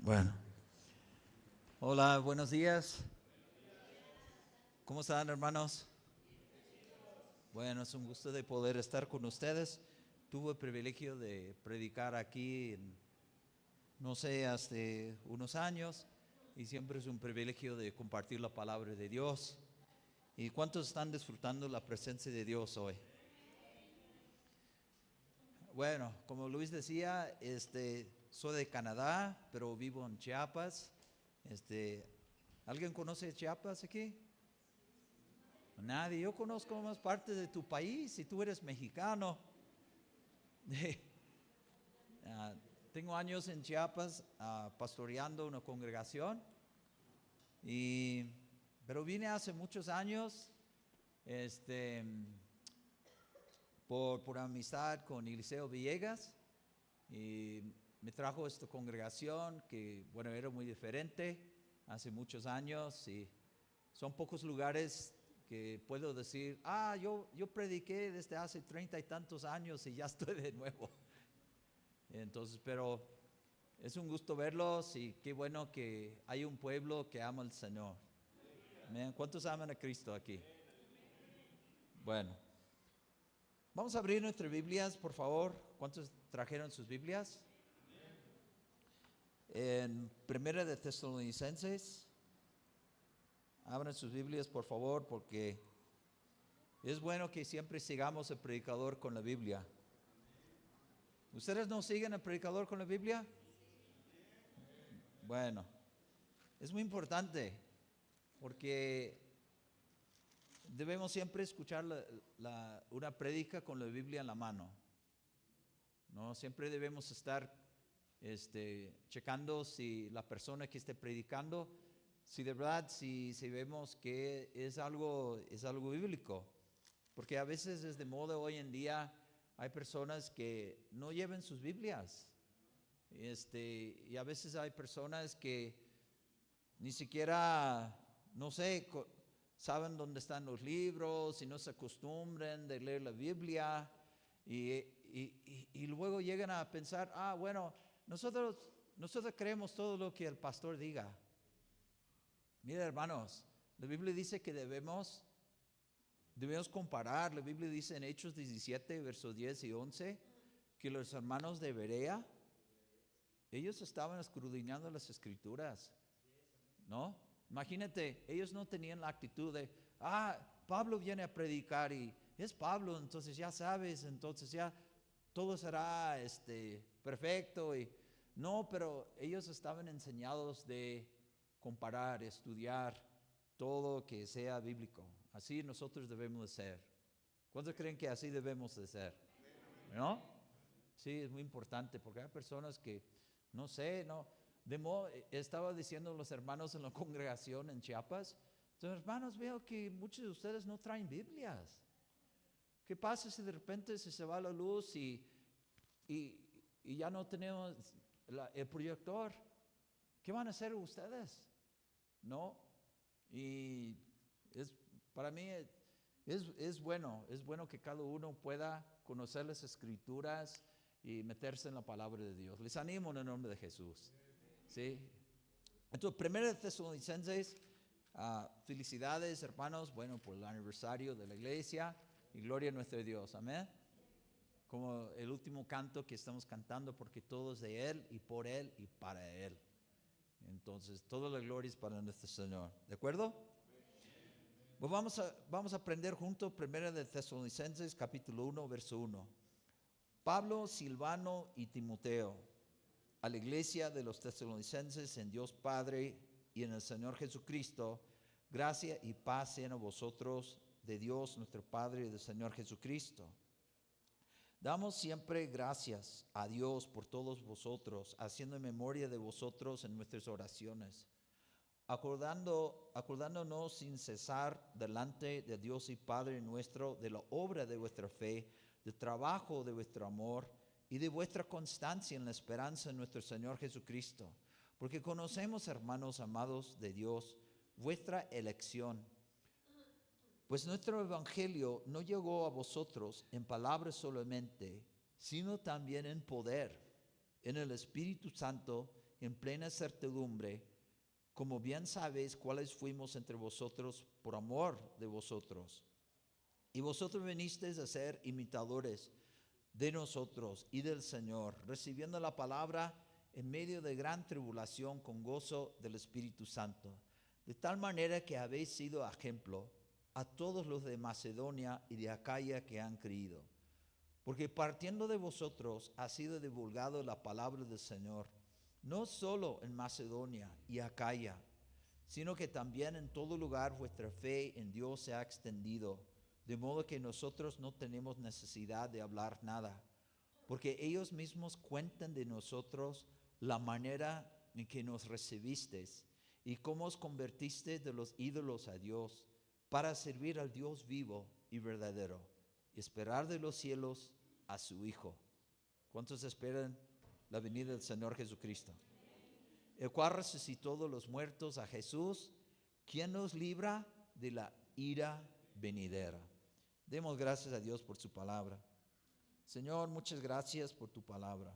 Bueno, hola, buenos días. ¿Cómo están, hermanos? Bueno, es un gusto de poder estar con ustedes. Tuve el privilegio de predicar aquí, no sé, hace unos años, y siempre es un privilegio de compartir la palabra de Dios. ¿Y cuántos están disfrutando la presencia de Dios hoy? Bueno, como Luis decía, soy de Canadá, pero vivo en Chiapas. ¿Alguien conoce Chiapas aquí? Nadie. Yo conozco más parte de tu país y tú eres mexicano. Ah, Tengo años en Chiapas pastoreando una congregación, pero vine hace muchos años este, por amistad con Eliseo Villegas, y me trajo esta congregación que, bueno, era muy diferente hace muchos años, y son pocos lugares que puedo decir, yo prediqué desde hace 30 y tantos años y ya estoy de nuevo. Entonces, pero es un gusto verlos y qué bueno que hay un pueblo que ama al Señor. Amén. ¿Cuántos aman a Cristo aquí? Bueno, vamos a abrir nuestras Biblias, por favor. ¿Cuántos trajeron sus Biblias? En Primera de Tesalonicenses. Abran sus Biblias, por favor, porque es bueno que siempre sigamos al predicador con la Biblia. ¿Ustedes no siguen al predicador con la Biblia? Bueno, es muy importante porque debemos siempre escuchar una prédica con la Biblia en la mano, ¿no? Siempre debemos estar checando si la persona que esté predicando, si de verdad, si vemos que es algo bíblico. Porque a veces es de moda hoy en día, hay personas que no llevan sus Biblias. Y a veces hay personas que ni siquiera, no sé, saben dónde están los libros y no se acostumbran de leer la Biblia y luego llegan a pensar, bueno, nosotros creemos todo lo que el pastor diga. Mira, hermanos, la Biblia dice que debemos comparar. La Biblia dice en Hechos 17, versos 10 y 11, que los hermanos de Berea, ellos estaban escudriñando las Escrituras, ¿no? Imagínate, ellos no tenían la actitud de, Pablo viene a predicar y es Pablo, entonces ya sabes, entonces ya todo será perfecto. No, pero ellos estaban enseñados de comparar, estudiar todo que sea bíblico. Así nosotros debemos de ser. ¿Cuántos creen que así debemos de ser? ¿No? Sí, es muy importante porque hay personas que, no sé, estaba diciendo los hermanos en la congregación en Chiapas, entonces, hermanos, veo que muchos de ustedes no traen Biblias. ¿Qué pasa si de repente se va la luz y ya no tenemos el proyector? ¿Qué van a hacer ustedes? ¿No? Y para mí es bueno que cada uno pueda conocer las Escrituras y meterse en la palabra de Dios. Les animo en el nombre de Jesús. ¿Sí? Entonces, Primera de Tesalonicenses, felicidades, hermanos, bueno, por el aniversario de la iglesia y gloria a nuestro Dios. Amén. Como el último canto que estamos cantando, porque todo es de Él y por Él y para Él. Entonces, toda la gloria es para nuestro Señor. ¿De acuerdo? Pues vamos a aprender juntos Primera de Tesalonicenses, capítulo 1, verso 1. Pablo, Silvano y Timoteo, a la iglesia de los tesalonicenses en Dios Padre y en el Señor Jesucristo, gracia y paz sean a vosotros de Dios nuestro Padre y del Señor Jesucristo. Damos siempre gracias a Dios por todos vosotros, haciendo memoria de vosotros en nuestras oraciones, acordándonos sin cesar delante de Dios y Padre nuestro de la obra de vuestra fe, del trabajo de vuestro amor y de vuestra constancia en la esperanza en nuestro Señor Jesucristo. Porque conocemos, hermanos amados de Dios, vuestra elección. Pues nuestro evangelio no llegó a vosotros en palabras solamente, sino también en poder, en el Espíritu Santo en plena certidumbre, como bien sabéis cuáles fuimos entre vosotros por amor de vosotros. Y vosotros vinisteis a ser imitadores de nosotros y del Señor, recibiendo la palabra en medio de gran tribulación con gozo del Espíritu Santo, de tal manera que habéis sido ejemplo a todos los de Macedonia y de Acaya que han creído. Porque partiendo de vosotros ha sido divulgado la palabra del Señor, no solo en Macedonia y Acaya, sino que también en todo lugar vuestra fe en Dios se ha extendido, de modo que nosotros no tenemos necesidad de hablar nada, porque ellos mismos cuentan de nosotros la manera en que nos recibisteis y cómo os convertisteis de los ídolos a Dios, para servir al Dios vivo y verdadero, y esperar de los cielos a su Hijo. ¿Cuántos esperan la venida del Señor Jesucristo? El cual resucitó de los muertos a Jesús, quien nos libra de la ira venidera. Demos gracias a Dios por su palabra. Señor, muchas gracias por tu palabra.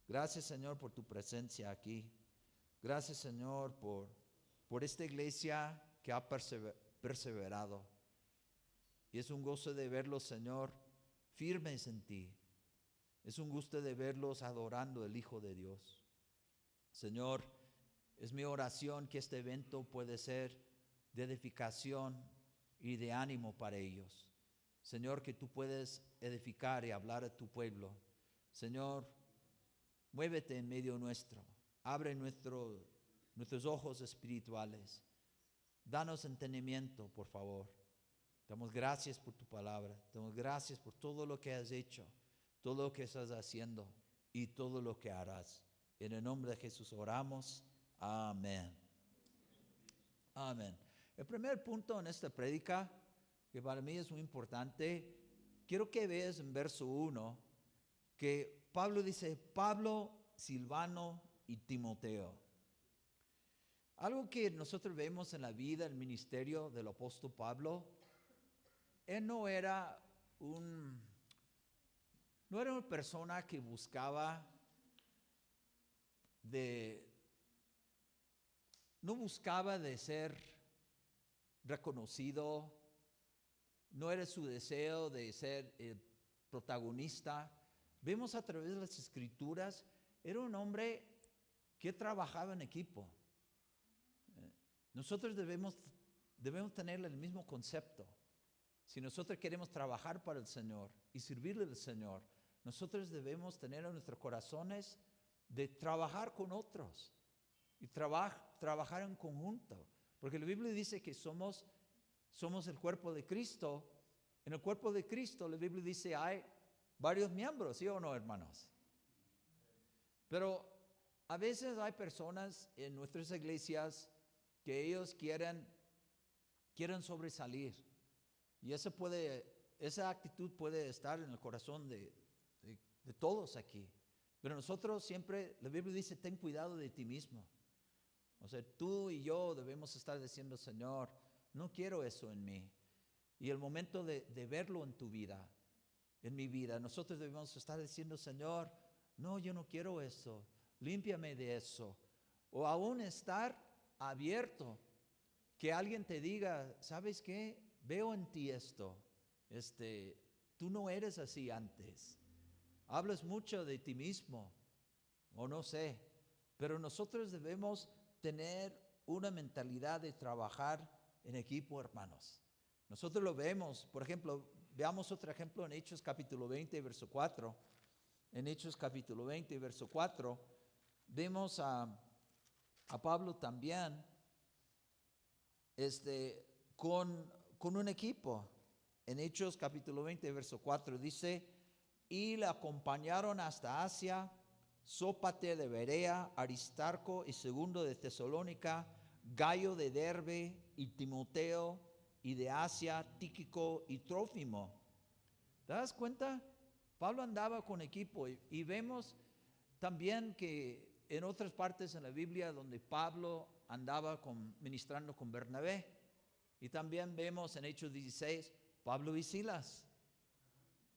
Gracias, Señor, por tu presencia aquí. Gracias, Señor, por esta iglesia que ha perseverado. Y es un gozo de verlos, Señor, firmes en ti. Es un gusto de verlos adorando al Hijo de Dios. Señor, es mi oración que este evento puede ser de edificación y de ánimo para ellos. Señor, que tú puedes edificar y hablar a tu pueblo. Señor, muévete en medio nuestro. Abre nuestros ojos espirituales. Danos entendimiento, por favor. Damos gracias por tu palabra. Damos gracias por todo lo que has hecho, todo lo que estás haciendo y todo lo que harás. En el nombre de Jesús oramos. Amén. Amén. El primer punto en esta prédica, que para mí es muy importante, quiero que veas en verso 1 que Pablo dice, Pablo, Silvano y Timoteo. Algo que nosotros vemos en la vida, el ministerio del apóstol Pablo, él no era una persona que no buscaba de ser reconocido, no era su deseo de ser el protagonista. Vemos a través de las escrituras, era un hombre que trabajaba en equipo. Nosotros debemos tener el mismo concepto. Si nosotros queremos trabajar para el Señor y servirle al Señor, nosotros debemos tener en nuestros corazones de trabajar con otros y trabajar en conjunto. Porque la Biblia dice que somos el cuerpo de Cristo. En el cuerpo de Cristo, la Biblia dice hay varios miembros, ¿sí o no, hermanos? Pero a veces hay personas en nuestras iglesias que ellos quieren sobresalir. Y esa actitud puede estar en el corazón de todos aquí. Pero nosotros siempre, la Biblia dice, ten cuidado de ti mismo. O sea, tú y yo debemos estar diciendo, Señor, no quiero eso en mí. Y el momento de verlo en tu vida, en mi vida, nosotros debemos estar diciendo, Señor, no, yo no quiero eso. Límpiame de eso. O aún estar abierto, que alguien te diga, ¿sabes qué? Veo en ti esto. Tú no eres así antes. Hablas mucho de ti mismo, o no sé. Pero nosotros debemos tener una mentalidad de trabajar en equipo, hermanos. Nosotros lo vemos, por ejemplo, veamos otro ejemplo en Hechos capítulo 20, verso 4. En Hechos capítulo 20, verso 4, vemos a Pablo también con un equipo. En Hechos capítulo 20, verso 4 dice, y le acompañaron hasta Asia, Sópater de Berea, Aristarco y Segundo de Tesalónica, Gayo de Derbe y Timoteo, y de Asia, Tíquico y Trófimo. ¿Te das cuenta? Pablo andaba con equipo y vemos también que en otras partes en la Biblia donde Pablo andaba ministrando con Bernabé. Y también vemos en Hechos 16, Pablo y Silas.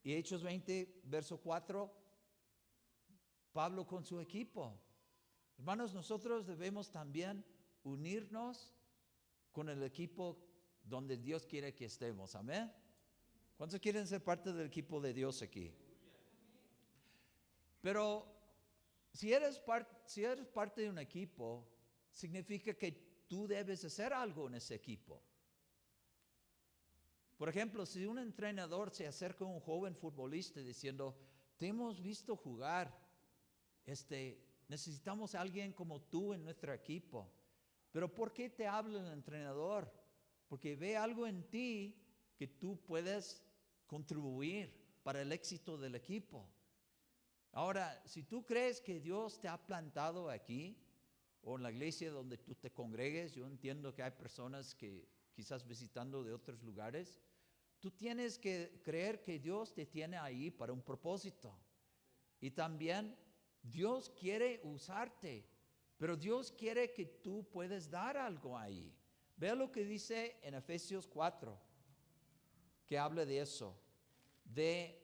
Y Hechos 20, verso 4, Pablo con su equipo. Hermanos, nosotros debemos también unirnos con el equipo donde Dios quiere que estemos. Amén. ¿Cuántos quieren ser parte del equipo de Dios aquí? Pero si eres parte de un equipo, significa que tú debes hacer algo en ese equipo. Por ejemplo, si un entrenador se acerca a un joven futbolista diciendo, te hemos visto jugar, necesitamos a alguien como tú en nuestro equipo. Pero ¿por qué te habla el entrenador? Porque ve algo en ti que tú puedes contribuir para el éxito del equipo. Ahora, si tú crees que Dios te ha plantado aquí o en la iglesia donde tú te congregues, yo entiendo que hay personas que quizás visitando de otros lugares, tú tienes que creer que Dios te tiene ahí para un propósito. Y también Dios quiere usarte, pero Dios quiere que tú puedas dar algo ahí. Vea lo que dice en Efesios 4, que habla de eso, de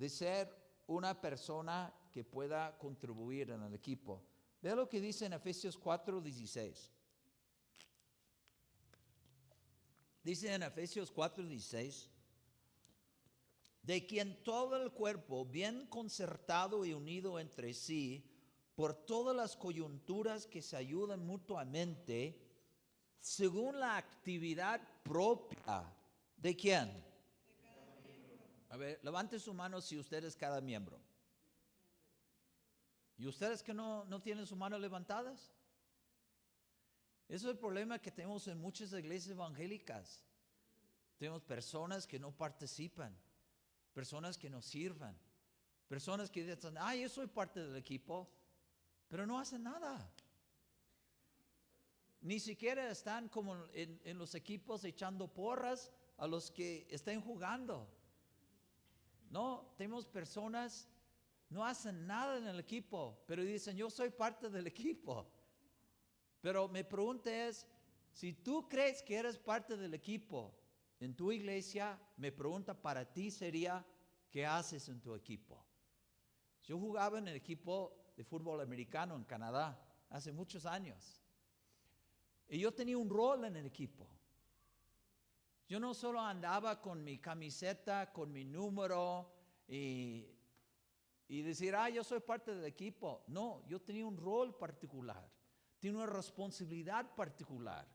ser una persona que pueda contribuir en el equipo. Vea lo que dice en Efesios 4:16. Dice en Efesios 4:16, de quien todo el cuerpo, bien concertado y unido entre sí, por todas las coyunturas que se ayudan mutuamente, según la actividad propia. ¿De quién? A ver, levante su mano si usted es cada miembro. ¿Y ustedes que no tienen su mano levantadas? Eso es el problema que tenemos en muchas iglesias evangélicas. Tenemos personas que no participan, personas que no sirven, personas que dicen, yo soy parte del equipo, pero no hacen nada. Ni siquiera están como en los equipos echando porras a los que estén jugando. No, tenemos personas, no hacen nada en el equipo, pero dicen, yo soy parte del equipo. Pero mi pregunta es, si tú crees que eres parte del equipo en tu iglesia, mi pregunta para ti sería, ¿qué haces en tu equipo? Yo jugaba en el equipo de fútbol americano en Canadá hace muchos años. Y yo tenía un rol en el equipo. Yo no solo andaba con mi camiseta, con mi número y decir, yo soy parte del equipo. No, yo tenía un rol particular, tenía una responsabilidad particular.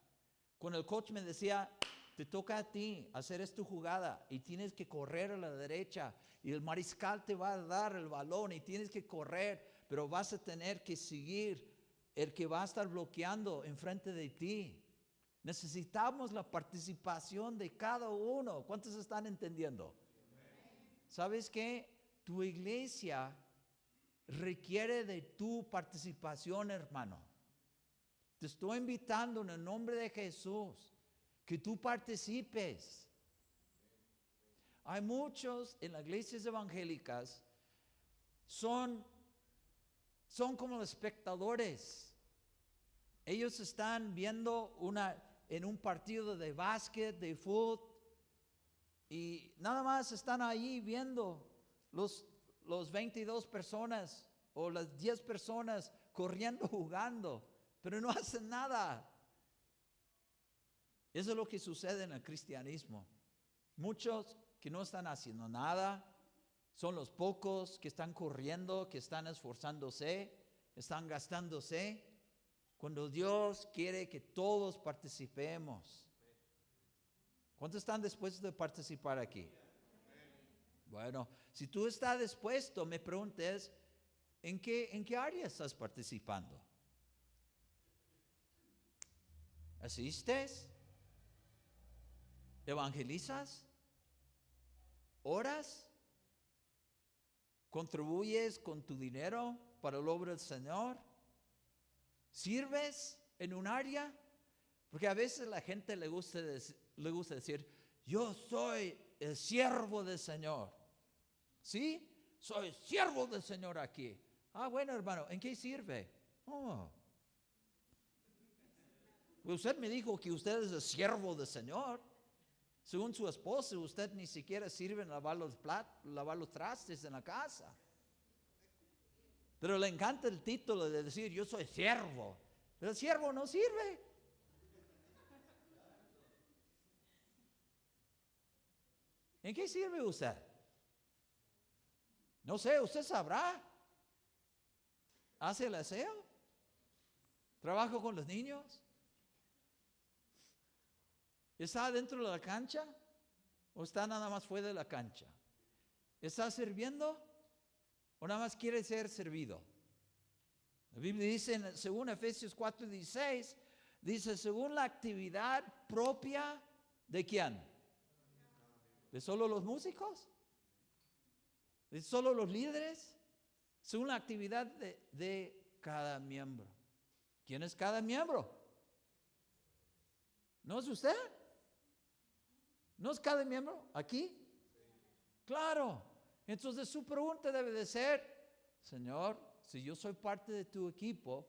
Cuando el coach me decía, te toca a ti hacer esta jugada y tienes que correr a la derecha y el mariscal te va a dar el balón y tienes que correr, pero vas a tener que seguir el que va a estar bloqueando enfrente de ti. Necesitamos la participación de cada uno. ¿Cuántos están entendiendo? ¿Sabes qué? Tu iglesia requiere de tu participación, hermano. Te estoy invitando en el nombre de Jesús que tú participes. Hay muchos en las iglesias evangélicas son como espectadores. Ellos están viendo en un partido de básquet, de fútbol, y nada más están ahí viendo los 22 personas o las 10 personas corriendo, jugando, pero no hacen nada. Eso es lo que sucede en el cristianismo. Muchos que no están haciendo nada, son los pocos que están corriendo, que están esforzándose, están gastándose, cuando Dios quiere que todos participemos. ¿Cuántos están dispuestos de participar aquí? Bueno, si tú estás dispuesto, me preguntes, ¿en qué área estás participando? ¿Asistes? ¿Evangelizas? ¿Oras? ¿Contribuyes con tu dinero para la obra del Señor? ¿Sirves en un área? Porque a veces la gente le gusta decir, yo soy el siervo del Señor. ¿Sí? Soy siervo del Señor aquí. Bueno, hermano, ¿en qué sirve? Usted me dijo que usted es el siervo del Señor. Según su esposa, usted ni siquiera sirve en lavar los trastes en la casa. Pero le encanta el título de decir, yo soy siervo. Pero el siervo no sirve. ¿En qué sirve usted? No sé, usted sabrá. ¿Hace el aseo? ¿Trabaja con los niños? ¿Está dentro de la cancha? ¿O está nada más fuera de la cancha? ¿Está sirviendo? ¿O nada más quiere ser servido? La Biblia dice, según Efesios 4:16, dice, según la actividad propia ¿de quién? ¿De solo los músicos? ¿De solo los líderes? Según la actividad de cada miembro. ¿Quién es cada miembro? ¿No es usted? ¿No es cada miembro aquí? Claro. Entonces su pregunta debe de ser, Señor, si yo soy parte de tu equipo,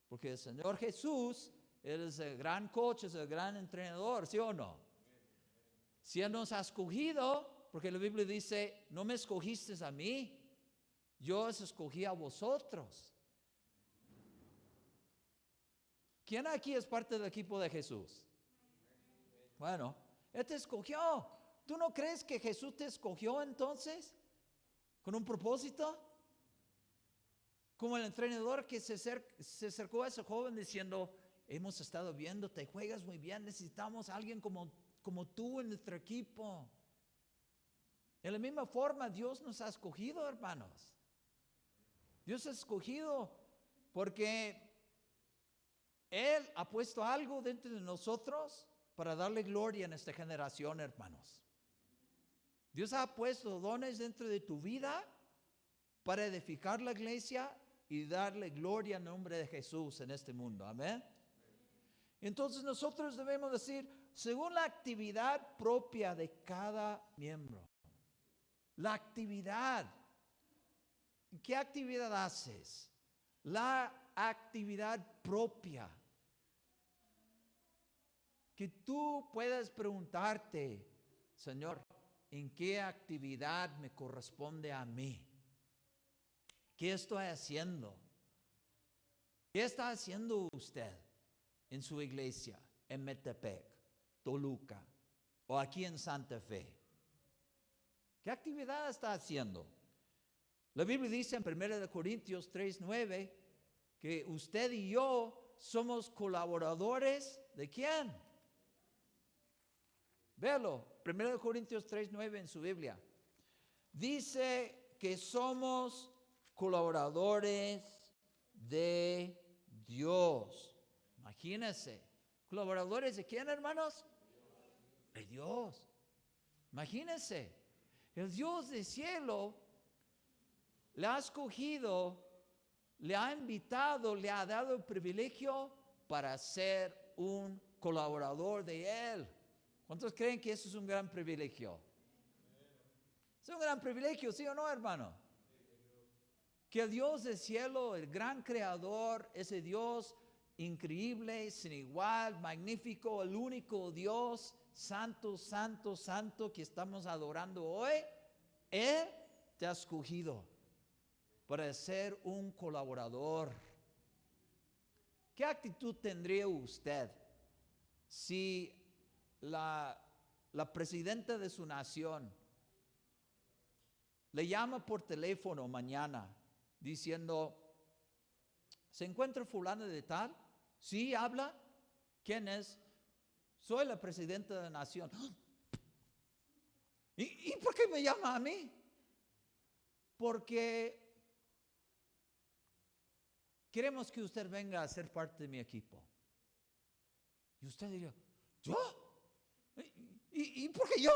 porque el Señor Jesús, Él es el gran coach, es el gran entrenador, ¿sí o no? Si Él nos ha escogido, porque la Biblia dice, no me escogiste a mí, yo os escogí a vosotros. ¿Quién aquí es parte del equipo de Jesús? Bueno, Él te escogió. ¿Tú no crees que Jesús te escogió entonces? ¿Con un propósito? Como el entrenador que se acercó a ese joven diciendo, hemos estado viendo, te juegas muy bien, necesitamos a alguien como tú en nuestro equipo. De la misma forma, Dios nos ha escogido, hermanos. Dios ha escogido porque Él ha puesto algo dentro de nosotros para darle gloria en esta generación, hermanos. Dios ha puesto dones dentro de tu vida para edificar la iglesia y darle gloria en nombre de Jesús en este mundo. Amén. Entonces nosotros debemos decir, según la actividad propia de cada miembro. La actividad. ¿Qué actividad haces? La actividad propia. Que tú puedas preguntarte, Señor, ¿en qué actividad me corresponde a mí? ¿Qué estoy haciendo? ¿Qué está haciendo usted en su iglesia, en Metepec, Toluca o aquí en Santa Fe? ¿Qué actividad está haciendo? La Biblia dice en 1 Corintios 3:9 que usted y yo somos colaboradores ¿de quién? Véalo, 1 Corintios 3:9 en su Biblia. Dice que somos colaboradores de Dios. Imagínense, ¿colaboradores de quién, hermanos? De Dios. Imagínense, el Dios del cielo le ha escogido, le ha invitado, le ha dado el privilegio para ser un colaborador de Él. ¿Cuántos creen que eso es un gran privilegio? Es un gran privilegio, ¿sí o no, hermano? Que el Dios del cielo, el gran creador, ese Dios increíble, sin igual, magnífico, el único Dios, santo, santo, santo que estamos adorando hoy, Él te ha escogido para ser un colaborador. ¿Qué actitud tendría usted si la presidenta de su nación le llama por teléfono mañana diciendo, ¿se encuentra fulano de tal? ¿Sí habla? ¿Quién es? Soy la presidenta de la nación. ¿Y por qué me llama a mí? Porque queremos que usted venga a ser parte de mi equipo. Y usted diría, ¿yo? ¿Y por qué yo?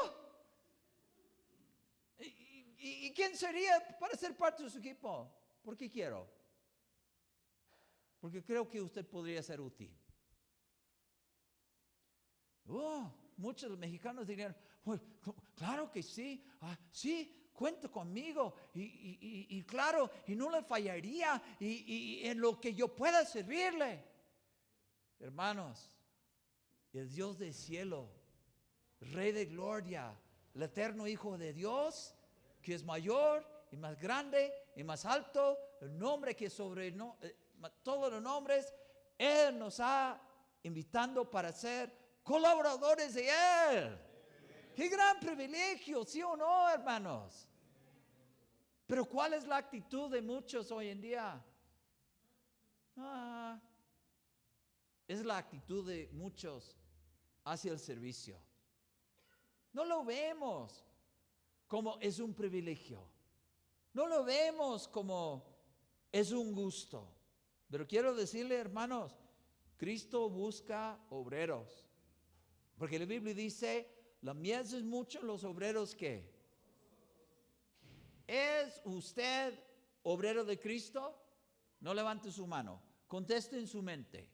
¿Y quién sería para ser parte de su equipo? ¿Por qué quiero? Porque creo que usted podría ser útil. Muchos mexicanos dirían, pues, claro que sí, sí, cuenta conmigo y claro, y no le fallaría y en lo que yo pueda servirle. Hermanos, el Dios del cielo, Rey de gloria, el eterno Hijo de Dios, que es mayor y más grande y más alto el nombre que sobre todos los nombres, Él nos ha invitando para ser colaboradores de Él. ¡Qué gran privilegio! ¿Sí o no, hermanos? Pero ¿cuál es la actitud de muchos hoy en día? Es la actitud de muchos hacia el servicio. No lo vemos como es un privilegio. No lo vemos como es un gusto. Pero quiero decirle, hermanos, Cristo busca obreros. Porque la Biblia dice, la mies es mucho, los obreros ¿qué? ¿Es usted obrero de Cristo? No levante su mano. Conteste en su mente.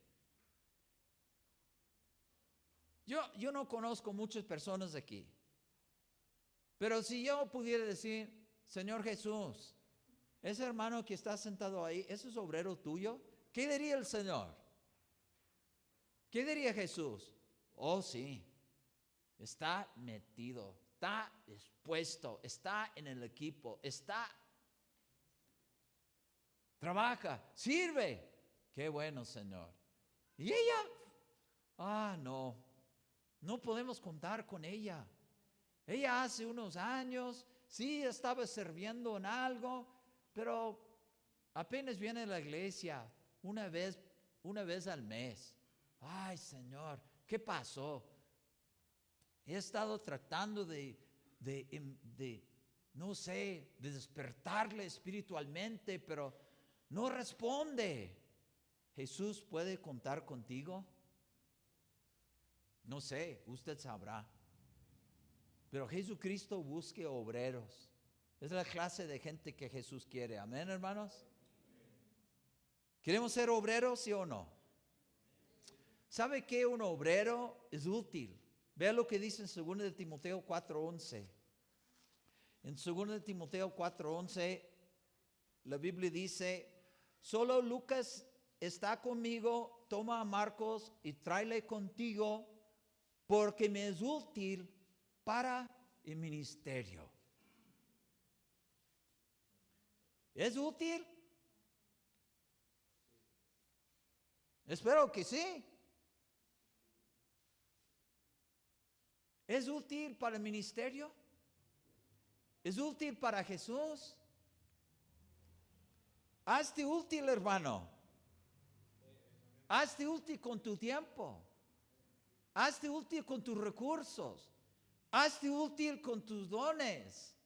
Yo no conozco muchas personas aquí. Pero si yo pudiera decir, Señor Jesús, ese hermano que está sentado ahí, ¿ese es obrero tuyo? ¿Qué diría el Señor? ¿Qué diría Jesús? Oh, sí, está metido, está expuesto, está en el equipo, trabaja, sirve. Qué bueno, Señor. Y ella, no podemos contar con ella. Ella hace unos años, sí, estaba sirviendo en algo, pero apenas viene a la iglesia una vez al mes. Ay, Señor, ¿qué pasó? He estado tratando de no sé, de despertarle espiritualmente, pero no responde. ¿Jesús puede contar contigo? No sé, usted sabrá. Pero Jesucristo busque obreros. Es la clase de gente que Jesús quiere. Amén, hermanos. ¿Queremos ser obreros, sí o no? ¿Sabe qué? Un obrero es útil. Vea lo que dice en 2 de Timoteo 4:11. En 2 de Timoteo 4:11, la Biblia dice, solo Lucas está conmigo, toma a Marcos y tráele contigo, porque me es útil para el ministerio. ¿Es útil? Espero que sí. ¿Es útil para el ministerio? ¿Es útil para Jesús? Hazte útil, hermano. Hazte útil con tu tiempo. Hazte útil con tus recursos. Hazte útil con tus dones.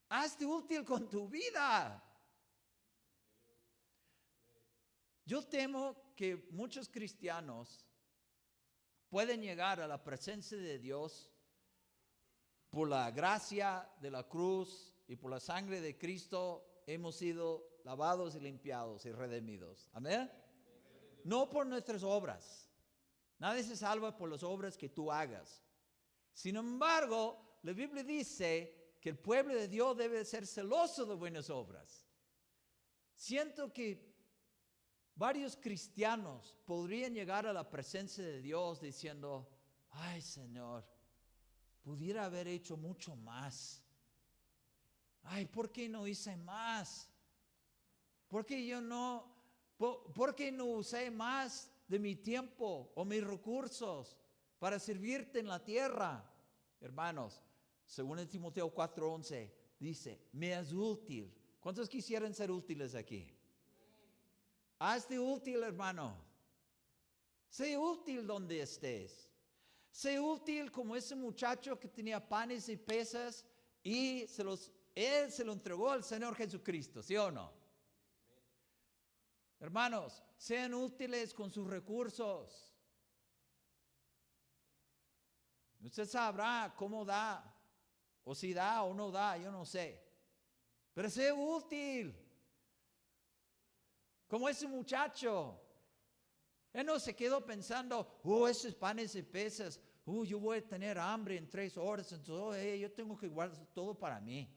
Hazte útil con tu vida. Yo temo que muchos cristianos pueden llegar a la presencia de Dios por la gracia de la cruz y por la sangre de Cristo. Hemos sido lavados y limpiados y redimidos. Amén. No por nuestras obras. Nadie se salva por las obras que tú hagas. Sin embargo, la Biblia dice que el pueblo de Dios debe ser celoso de buenas obras. Siento que varios cristianos podrían llegar a la presencia de Dios diciendo, ay, Señor, pudiera haber hecho mucho más. Ay, ¿por qué no hice más? ¿Por qué no usé más de mi tiempo o mis recursos para servirte en la tierra? Hermanos, según Timoteo 4:11, dice, me es útil. ¿Cuántos quisieran ser útiles aquí? Hazte útil, hermano. Sé útil donde estés. Sé útil como ese muchacho que tenía panes y peces y él se lo entregó al Señor Jesucristo, ¿sí o no? Hermanos, sean útiles con sus recursos. Usted sabrá cómo da, o si da o no da, yo no sé. Pero sé útil. Como ese muchacho. Él no se quedó pensando, esos panes y peces, yo voy a tener hambre en 3 horas, entonces yo tengo que guardar todo para mí.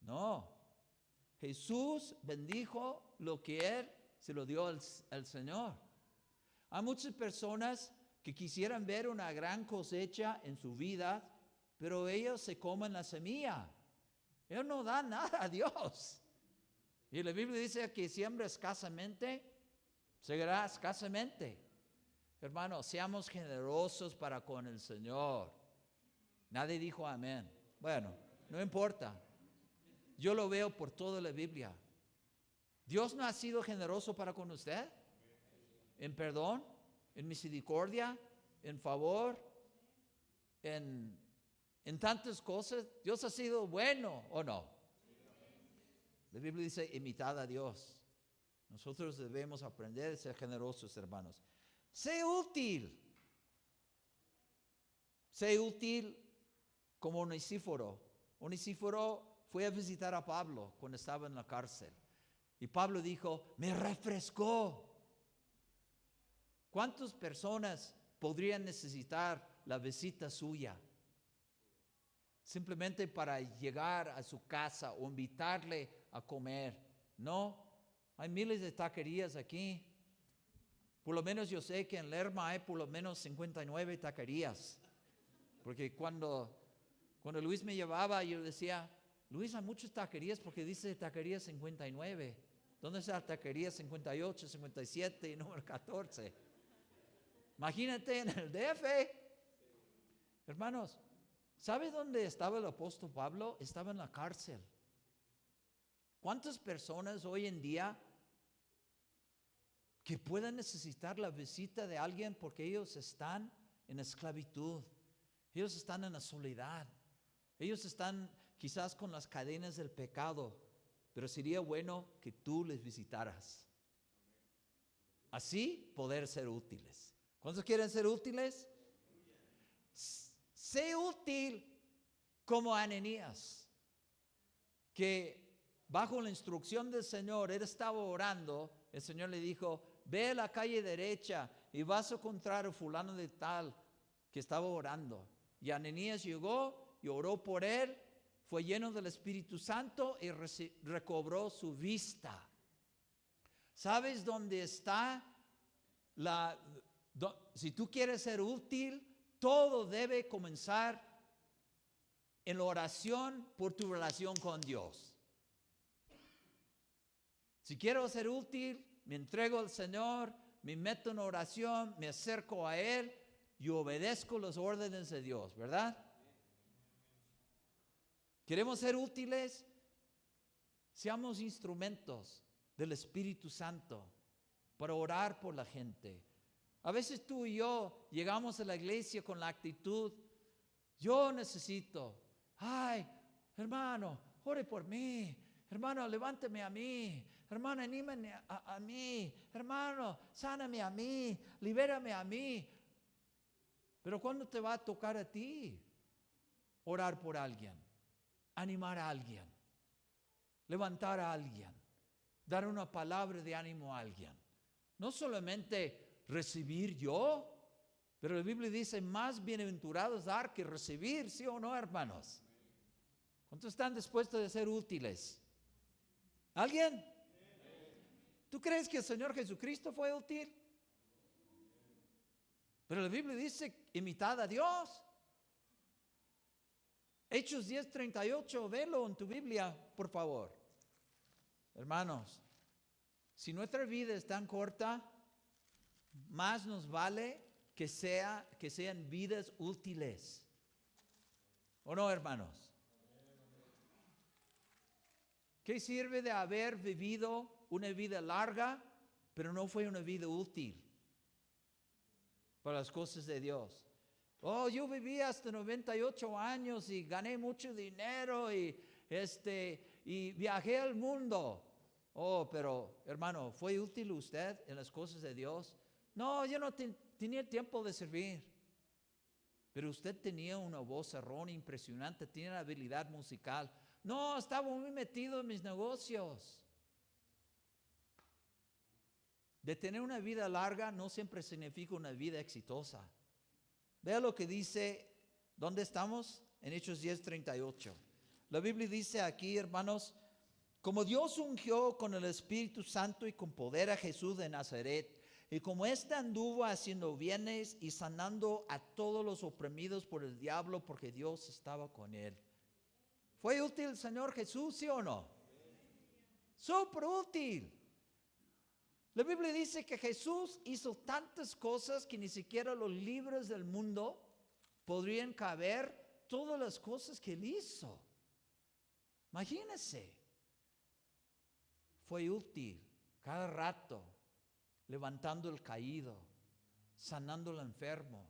No. Jesús bendijo lo que Él se lo dio al Señor. Hay muchas personas que quisieran ver una gran cosecha en su vida, pero ellos se comen la semilla. Ellos no dan nada a Dios. Y la Biblia dice que siembra escasamente, segará escasamente. Hermanos, seamos generosos para con el Señor. Nadie dijo amén. Bueno, no importa. Yo lo veo por toda la Biblia. ¿Dios no ha sido generoso para con usted? En perdón, en misericordia, en favor, en tantas cosas. ¿Dios ha sido bueno o no? La Biblia dice, imitad a Dios. Nosotros debemos aprender a ser generosos, hermanos. Sé útil. Sé útil como Onesíforo. Onesíforo fue a visitar a Pablo cuando estaba en la cárcel. Y Pablo dijo, me refrescó. ¿Cuántas personas podrían necesitar la visita suya? Simplemente para llegar a su casa o invitarle a comer. No, hay miles de taquerías aquí. Por lo menos yo sé que en Lerma hay por lo menos 59 taquerías. Porque cuando Luis me llevaba, yo decía, Luis, hay muchas taquerías porque dice taquería 59. ¿Dónde está la taquería 58, 57 y número 14? Imagínate en el DF. Hermanos, ¿sabe dónde estaba el apóstol Pablo? Estaba en la cárcel. ¿Cuántas personas hoy en día que puedan necesitar la visita de alguien porque ellos están en esclavitud? Ellos están en la soledad. Ellos están quizás con las cadenas del pecado, pero sería bueno que tú les visitaras. Así poder ser útiles. ¿Cuántos quieren ser útiles? Sé útil como Ananías, que bajo la instrucción del Señor, él estaba orando, el Señor le dijo, ve a la calle derecha y vas a encontrar a fulano de tal que estaba orando. Y Ananías llegó y oró por él, fue lleno del Espíritu Santo y recobró su vista. ¿Sabes dónde está si tú quieres ser útil, todo debe comenzar en la oración por tu relación con Dios. Si quiero ser útil, me entrego al Señor, me meto en oración, me acerco a Él y obedezco las órdenes de Dios, ¿verdad? ¿Queremos ser útiles? Seamos instrumentos del Espíritu Santo para orar por la gente. A veces tú y yo llegamos a la iglesia con la actitud, yo necesito, ay, hermano, ore por mí, hermano, levántame a mí, hermano, anímame a mí, hermano, sáname a mí, libérame a mí. Pero ¿cuándo te va a tocar a ti orar por alguien, animar a alguien, levantar a alguien, dar una palabra de ánimo a alguien? No solamente recibir yo, pero la Biblia dice más bienaventurados dar que recibir, ¿sí o no, hermanos? ¿Cuántos están dispuestos a ser útiles? ¿Alguien? ¿Tú crees que el Señor Jesucristo fue útil? Pero la Biblia dice, imitad a Dios. Hechos 10:38, velo en tu Biblia, por favor. Hermanos, si nuestra vida es tan corta, más nos vale que sean vidas útiles. ¿O no, hermanos? ¿Qué sirve de haber vivido una vida larga, pero no fue una vida útil para las cosas de Dios? Oh, yo viví hasta 98 años y gané mucho dinero y viajé al mundo. Oh, pero hermano, ¿fue útil usted en las cosas de Dios? No, yo no tenía tiempo de servir. Pero usted tenía una voz impresionante, tenía habilidad musical. No, estaba muy metido en mis negocios. De tener una vida larga no siempre significa una vida exitosa. Vea lo que dice, ¿dónde estamos? En Hechos 10:38. La Biblia dice aquí, hermanos, como Dios ungió con el Espíritu Santo y con poder a Jesús de Nazaret, y como éste anduvo haciendo bienes y sanando a todos los oprimidos por el diablo, porque Dios estaba con él. ¿Fue útil el Señor Jesús, sí o no? Súper útil. La Biblia dice que Jesús hizo tantas cosas que ni siquiera los libros del mundo podrían caber todas las cosas que Él hizo. Imagínense. Fue útil cada rato, levantando el caído, sanando al enfermo,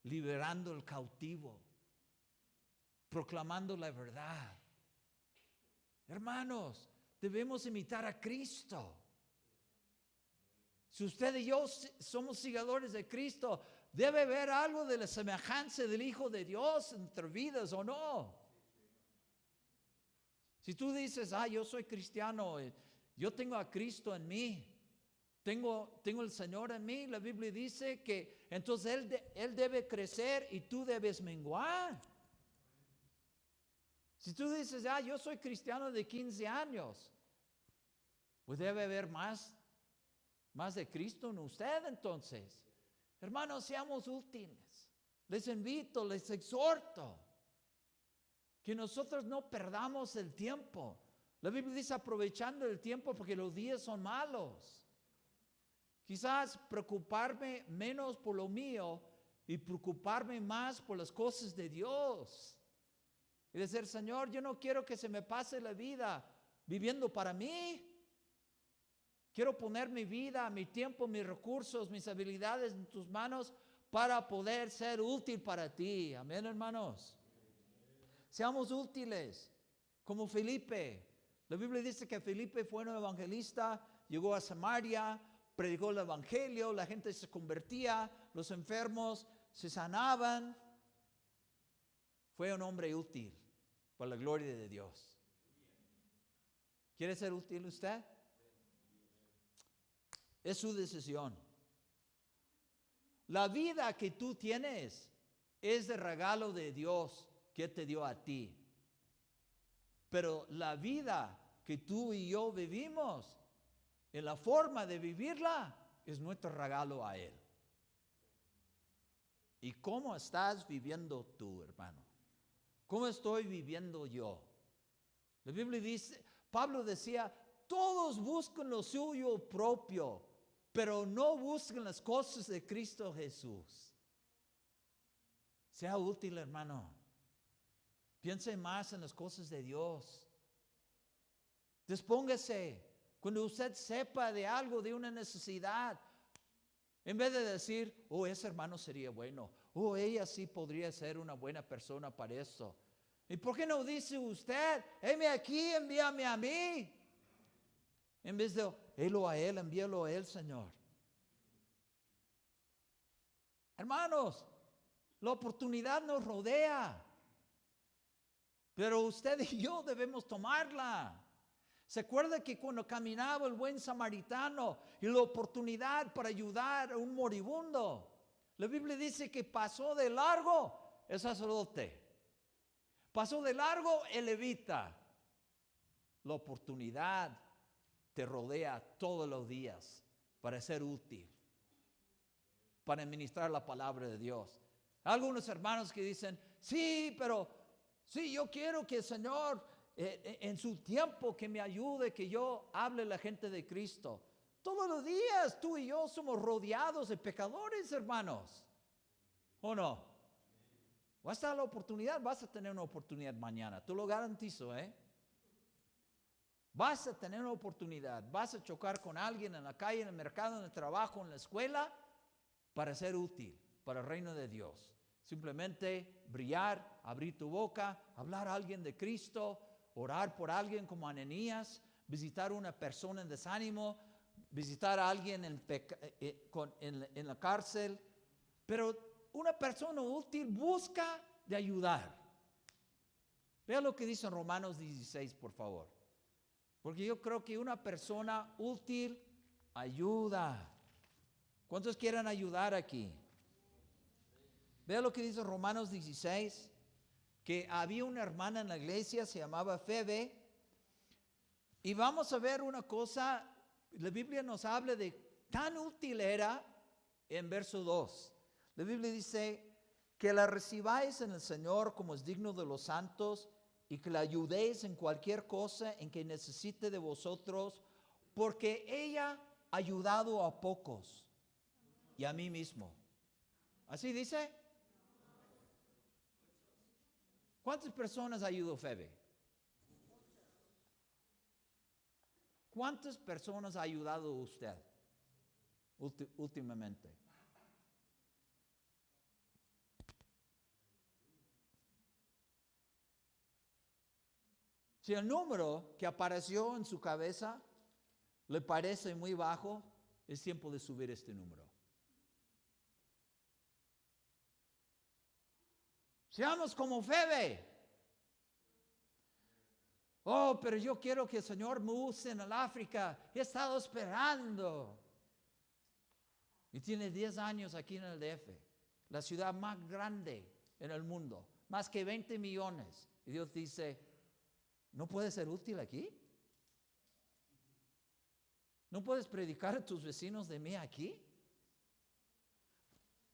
liberando al cautivo, proclamando la verdad. Hermanos, debemos imitar a Cristo. Si usted y yo somos seguidores de Cristo, debe haber algo de la semejanza del Hijo de Dios en nuestras vidas, ¿o no? Si tú dices, yo soy cristiano, yo tengo a Cristo en mí, tengo el Señor en mí, la Biblia dice que entonces Él debe crecer y tú debes menguar. Si tú dices, yo soy cristiano de 15 años, pues debe haber más de Cristo en usted entonces. Hermanos, seamos útiles. Les invito, les exhorto que nosotros no perdamos el tiempo. La Biblia dice aprovechando el tiempo porque los días son malos. Quizás preocuparme menos por lo mío y preocuparme más por las cosas de Dios. Y decir, Señor, yo no quiero que se me pase la vida viviendo para mí. Quiero poner mi vida, mi tiempo, mis recursos, mis habilidades en tus manos para poder ser útil para ti. Amén, hermanos. Seamos útiles, como Felipe. La Biblia dice que Felipe fue un evangelista, llegó a Samaria, predicó el evangelio, la gente se convertía, los enfermos se sanaban. Fue un hombre útil, por la gloria de Dios. ¿Quiere ser útil usted? Es su decisión. La vida que tú tienes es el regalo de Dios que te dio a ti. Pero la vida que tú y yo vivimos, en la forma de vivirla, es nuestro regalo a Él. ¿Y cómo estás viviendo tú, hermano? ¿Cómo estoy viviendo yo? La Biblia dice, Pablo decía, todos buscan lo suyo propio, pero no buscan las cosas de Cristo Jesús. Sea útil, hermano. Piense más en las cosas de Dios. Dispóngase. Cuando usted sepa de algo, de una necesidad, en vez de decir, ese hermano sería bueno, ella sí podría ser una buena persona para eso. ¿Y por qué no dice usted, heme aquí, envíame a mí? En vez de, helo a Él, envíalo a Él, Señor. Hermanos, la oportunidad nos rodea, pero usted y yo debemos tomarla. ¿Se acuerda que cuando caminaba el buen samaritano y la oportunidad para ayudar a un moribundo, la Biblia dice que pasó de largo el sacerdote, pasó de largo el levita? La oportunidad te rodea todos los días para ser útil, para administrar la palabra de Dios. Algunos hermanos que dicen, sí, yo quiero que el Señor en su tiempo que me ayude, que yo hable a la gente de Cristo. Todos los días tú y yo somos rodeados de pecadores, hermanos. ¿O no? Va a estar la oportunidad, vas a tener una oportunidad mañana, te lo garantizo, Vas a tener una oportunidad, vas a chocar con alguien en la calle, en el mercado, en el trabajo, en la escuela, para ser útil, para el reino de Dios. Simplemente brillar, abrir tu boca, hablar a alguien de Cristo, orar por alguien como Ananías, visitar a una persona en desánimo, visitar a alguien en la cárcel. Pero una persona útil busca de ayudar. Vea lo que dice en Romanos 16, por favor. Porque yo creo que una persona útil ayuda. ¿Cuántos quieren ayudar aquí? Vea lo que dice Romanos 16, que había una hermana en la iglesia, se llamaba Febe, y vamos a ver una cosa, la Biblia nos habla de tan útil era en verso 2. La Biblia dice que la recibáis en el Señor como es digno de los santos y que la ayudéis en cualquier cosa en que necesite de vosotros, porque ella ha ayudado a pocos y a mí mismo. ¿Así dice? ¿Cuántas personas ayudó Febe? ¿Cuántas personas ha ayudado usted últimamente? Si el número que apareció en su cabeza le parece muy bajo, es tiempo de subir este número. Seamos como Febe. Oh, pero yo quiero que el Señor me use en el África. He estado esperando. Y tiene 10 años aquí en el DF, la ciudad más grande en el mundo, más que 20 millones. Y Dios dice, ¿no puedes ser útil aquí? ¿No puedes predicar a tus vecinos de mí aquí?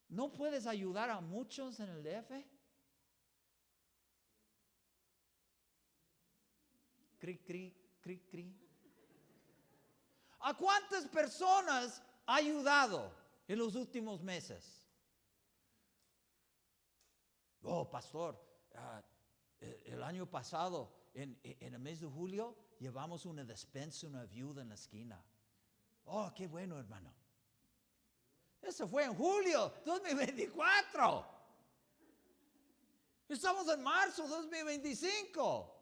¿No puedes ayudar a muchos en el DF? Cri, cri, cri, cri. ¿A cuántas personas ha ayudado en los últimos meses? Oh, pastor, el año pasado, en el mes de julio, llevamos una despensa, una viuda en la esquina. Oh, qué bueno, hermano. Eso fue en julio 2024. Estamos en marzo 2025.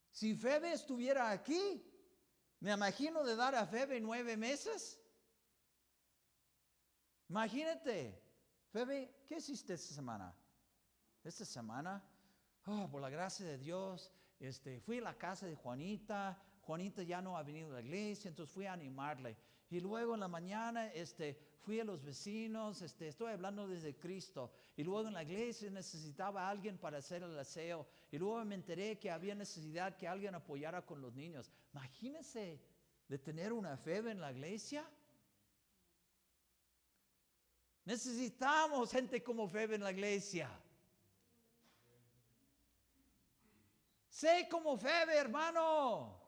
Si Febe estuviera aquí, me imagino de dar a Febe 9 meses. Imagínate, Febe, ¿qué hiciste esta semana? Esta semana, oh, por la gracia de Dios, fui a la casa de Juanita. Juanita ya no ha venido a la iglesia, entonces fui a animarle. Y luego en la mañana fui a los vecinos, estoy hablando desde Cristo. Y luego en la iglesia necesitaba a alguien para hacer el aseo. Y luego me enteré que había necesidad que alguien apoyara con los niños. Imagínense de tener una Febe en la iglesia. Necesitamos gente como Febe en la iglesia. Sé como Febe, hermano.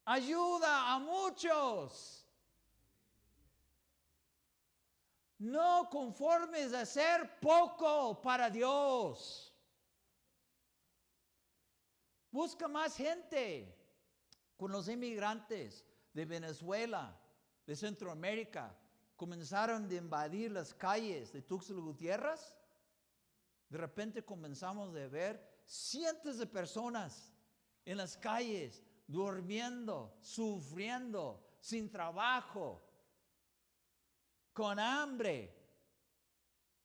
Ayuda a muchos. No conformes a ser poco para Dios. Busca más gente. Con los inmigrantes de Venezuela, de Centroamérica, comenzaron a invadir las calles de Tuxtla Gutiérrez. De repente comenzamos a ver cientos de personas en las calles, durmiendo, sufriendo, sin trabajo, con hambre.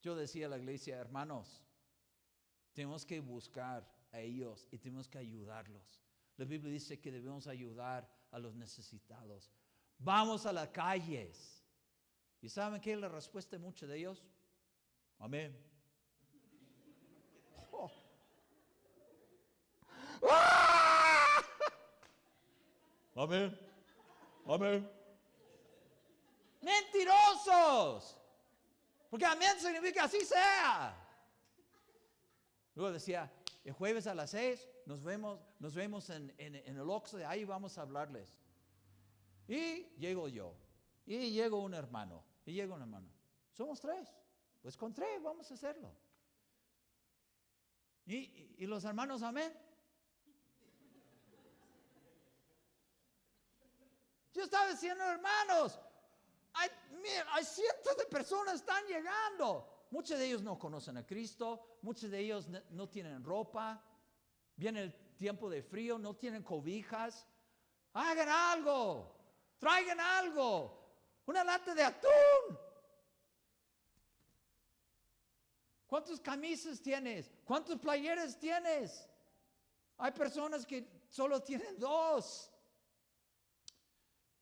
Yo decía a la iglesia, hermanos, tenemos que buscar a ellos y tenemos que ayudarlos. La Biblia dice que debemos ayudar a los necesitados. Vamos a las calles. ¿Y saben qué es la respuesta de muchos de ellos? Amén. Oh. ¡Ah! Amén. Amén. Mentirosos. Porque amén significa así sea. Luego decía, el jueves a las 6 nos vemos en el Oxxo, de ahí vamos a hablarles. Y llego yo. Y llegó un hermano. Y llega un hermano. Somos 3. Pues con 3 vamos a hacerlo. Y los hermanos, amén. Yo estaba diciendo, hermanos, hay cientos de personas que están llegando. Muchos de ellos no conocen a Cristo. Muchos de ellos no tienen ropa. Viene el tiempo de frío, no tienen cobijas. Hagan algo. Traigan algo. Una lata de atún. ¿Cuántas camisas tienes? ¿Cuántas playeras tienes? Hay personas que solo tienen 2.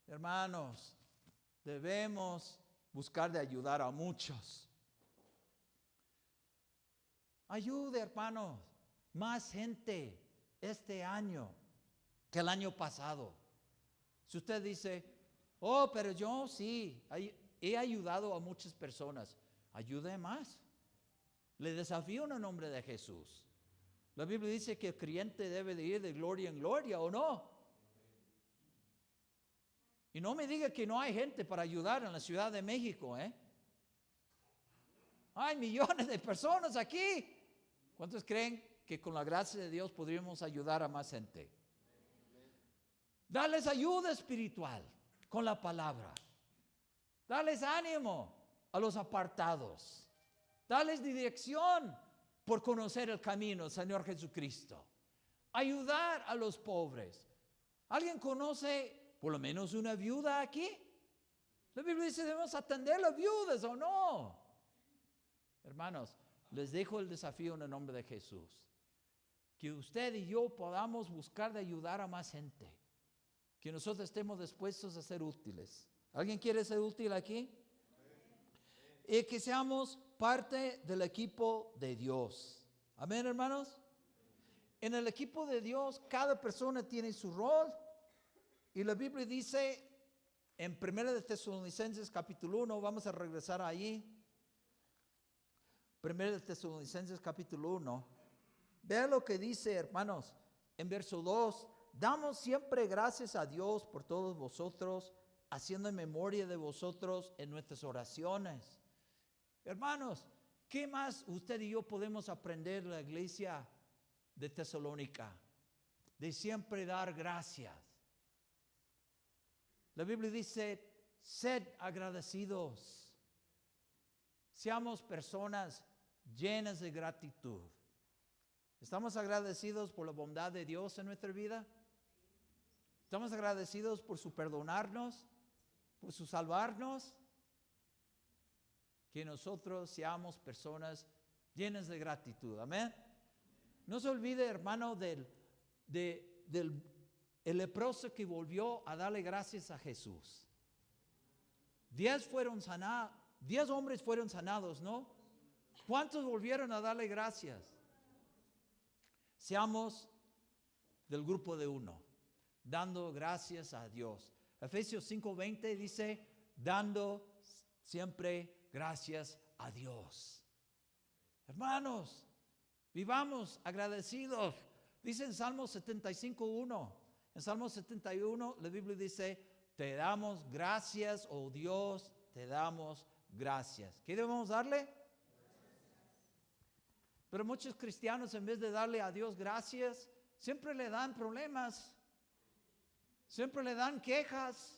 Hermanos, debemos buscar de ayudar a muchos. Ayude, hermanos, más gente este año que el año pasado. Si usted dice, oh, pero yo sí, he ayudado a muchas personas, ayude más. Le desafío en el nombre de Jesús. La Biblia dice que el creyente debe de ir de gloria en gloria, ¿o no? Y no me diga que no hay gente para ayudar en la Ciudad de México, ¿eh? Hay millones de personas aquí. ¿Cuántos creen que con la gracia de Dios podríamos ayudar a más gente? Darles ayuda espiritual con la palabra. Darles ánimo a los apartados. Darles dirección por conocer el camino del Señor Jesucristo. Ayudar a los pobres. ¿Alguien conoce por lo menos una viuda aquí? La Biblia dice debemos atender a las viudas, ¿o no? Hermanos, les dejo el desafío en el nombre de Jesús. Que usted y yo podamos buscar de ayudar a más gente. Que nosotros estemos dispuestos a ser útiles. ¿Alguien quiere ser útil aquí? Y que seamos parte del equipo de Dios. Amén, hermanos. En el equipo de Dios, cada persona tiene su rol. Y la Biblia dice en 1 de Tesalonicenses capítulo 1, vamos a regresar allí. 1 de Tesalonicenses capítulo 1. Vea lo que dice, hermanos, en verso 2. Damos siempre gracias a Dios por todos vosotros, haciendo en memoria de vosotros en nuestras oraciones. Hermanos, ¿qué más usted y yo podemos aprender de la iglesia de Tesalónica? De siempre dar gracias. La Biblia dice, sed agradecidos. Seamos personas llenas de gratitud. ¿Estamos agradecidos por la bondad de Dios en nuestra vida? ¿Estamos agradecidos por su perdonarnos, por su salvarnos? Que nosotros seamos personas llenas de gratitud. Amén. No se olvide, hermano, del leproso que volvió a darle gracias a Jesús. 10 fueron sanados, 10 hombres fueron sanados, ¿no? ¿Cuántos volvieron a darle gracias? Seamos del grupo de uno, dando gracias a Dios. Efesios 5:20 dice, dando siempre gracias a Dios. Hermanos, vivamos agradecidos. Dice en Salmo 75:1. En Salmo 71 la Biblia dice, te damos gracias, oh Dios, te damos gracias. ¿Qué debemos darle? Pero muchos cristianos, en vez de darle a Dios gracias, siempre le dan problemas, siempre le dan quejas,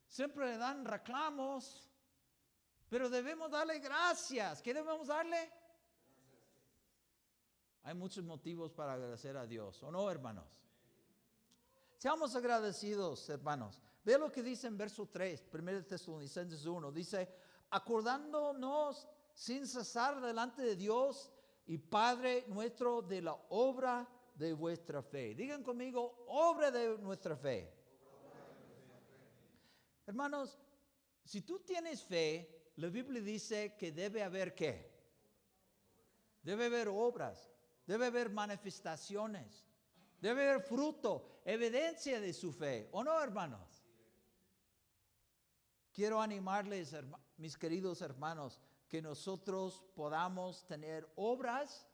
siempre le dan reclamos. Pero debemos darle gracias. ¿Qué debemos darle? Hay muchos motivos para agradecer a Dios, ¿o no, hermanos? Seamos agradecidos, hermanos. Ve lo que dice en verso 3, 1 Tesalonicenses 1. Dice, acordándonos sin cesar delante de Dios y Padre nuestro de la obra de vuestra fe. Digan conmigo, obra de nuestra fe. Hermanos, si tú tienes fe, la Biblia dice que debe haber ¿qué? Debe haber obras, debe haber manifestaciones, debe haber fruto, evidencia de su fe, ¿o no, hermanos? Quiero animarles, mis queridos hermanos, que nosotros podamos tener obras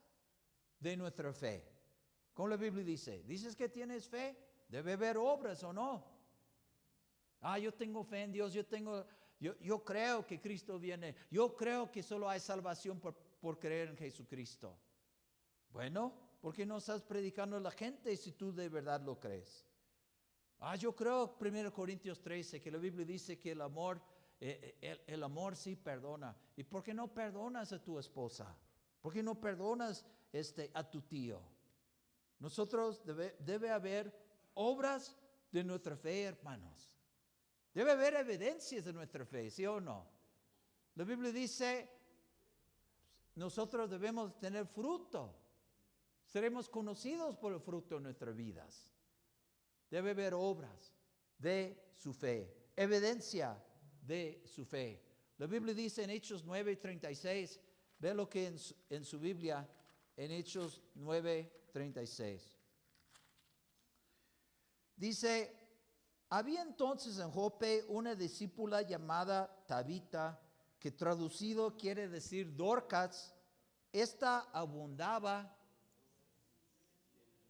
de nuestra fe. Como la Biblia dice, ¿dices que tienes fe? Debe haber obras, ¿o no? Yo tengo fe en Dios, yo creo que Cristo viene, yo creo que solo hay salvación por creer en Jesucristo. Bueno, ¿por qué no estás predicando a la gente si tú de verdad lo crees? Yo creo 1 Corintios 13 que la Biblia dice que el amor sí perdona. ¿Y por qué no perdonas a tu esposa? ¿Por qué no perdonas a tu tío? Nosotros debe haber obras de nuestra fe, hermanos. Debe haber evidencias de nuestra fe, ¿sí o no? La Biblia dice, nosotros debemos tener fruto. Seremos conocidos por el fruto de nuestras vidas. Debe haber obras de su fe, evidencia de su fe. La Biblia dice en Hechos 9:36, ve lo que en su Biblia, en Hechos 9:36. Dice, había entonces en Jope una discípula llamada Tabita, que traducido quiere decir Dorcas, esta abundaba,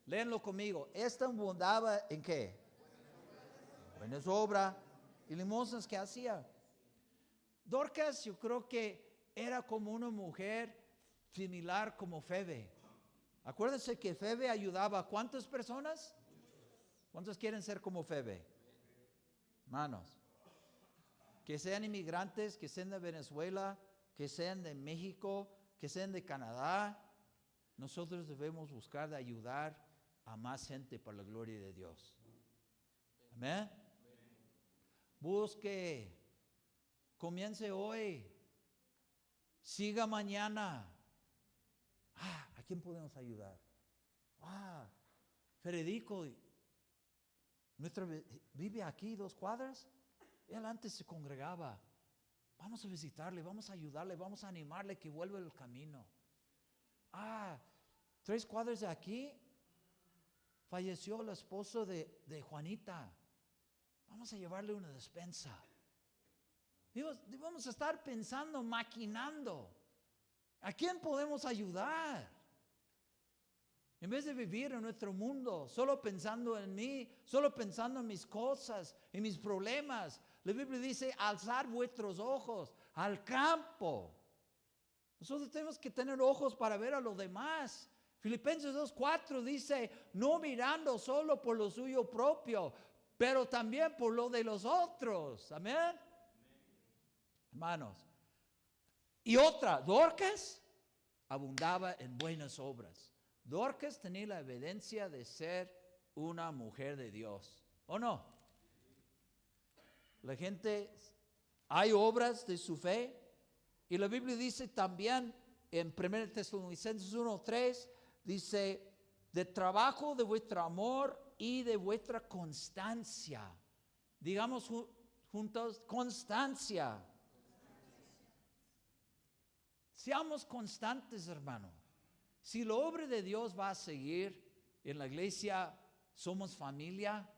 léanlo conmigo, esta abundaba ¿en qué? Buenas obras y limosnas que hacía. Dorcas yo creo que era como una mujer similar como Febe. Acuérdense que Febe ayudaba a ¿cuántas personas? ¿Cuántos quieren ser como Febe? Hermanos, que sean inmigrantes, que sean de Venezuela, que sean de México, que sean de Canadá, nosotros debemos buscar de ayudar a más gente para la gloria de Dios. Amén. Busque, comience hoy, siga mañana. ¿A quién podemos ayudar? Federico, vive aquí 2 cuadras. Él antes se congregaba. Vamos a visitarle, vamos a ayudarle, vamos a animarle que vuelva al camino. 3 cuadras de aquí falleció el esposo de Juanita. Vamos a llevarle una despensa. Debemos estar pensando, maquinando. ¿A quién podemos ayudar? En vez de vivir en nuestro mundo, solo pensando en mí, solo pensando en mis cosas, en mis problemas. La Biblia dice, alzar vuestros ojos al campo. Nosotros tenemos que tener ojos para ver a los demás. Filipenses 2:4 dice, no mirando solo por lo suyo propio, pero también por lo de los otros. Amén. Hermanos. Y otra, Dorcas abundaba en buenas obras. Dorcas tenía la evidencia de ser una mujer de Dios. ¿O no? La gente, hay obras de su fe. Y la Biblia dice también en 1 Tesalonicenses 1:3, dice, de trabajo de vuestro amor y de vuestra constancia. Digamos juntos, constancia. Seamos constantes, hermano. Si la obra de Dios va a seguir en la iglesia, somos familia,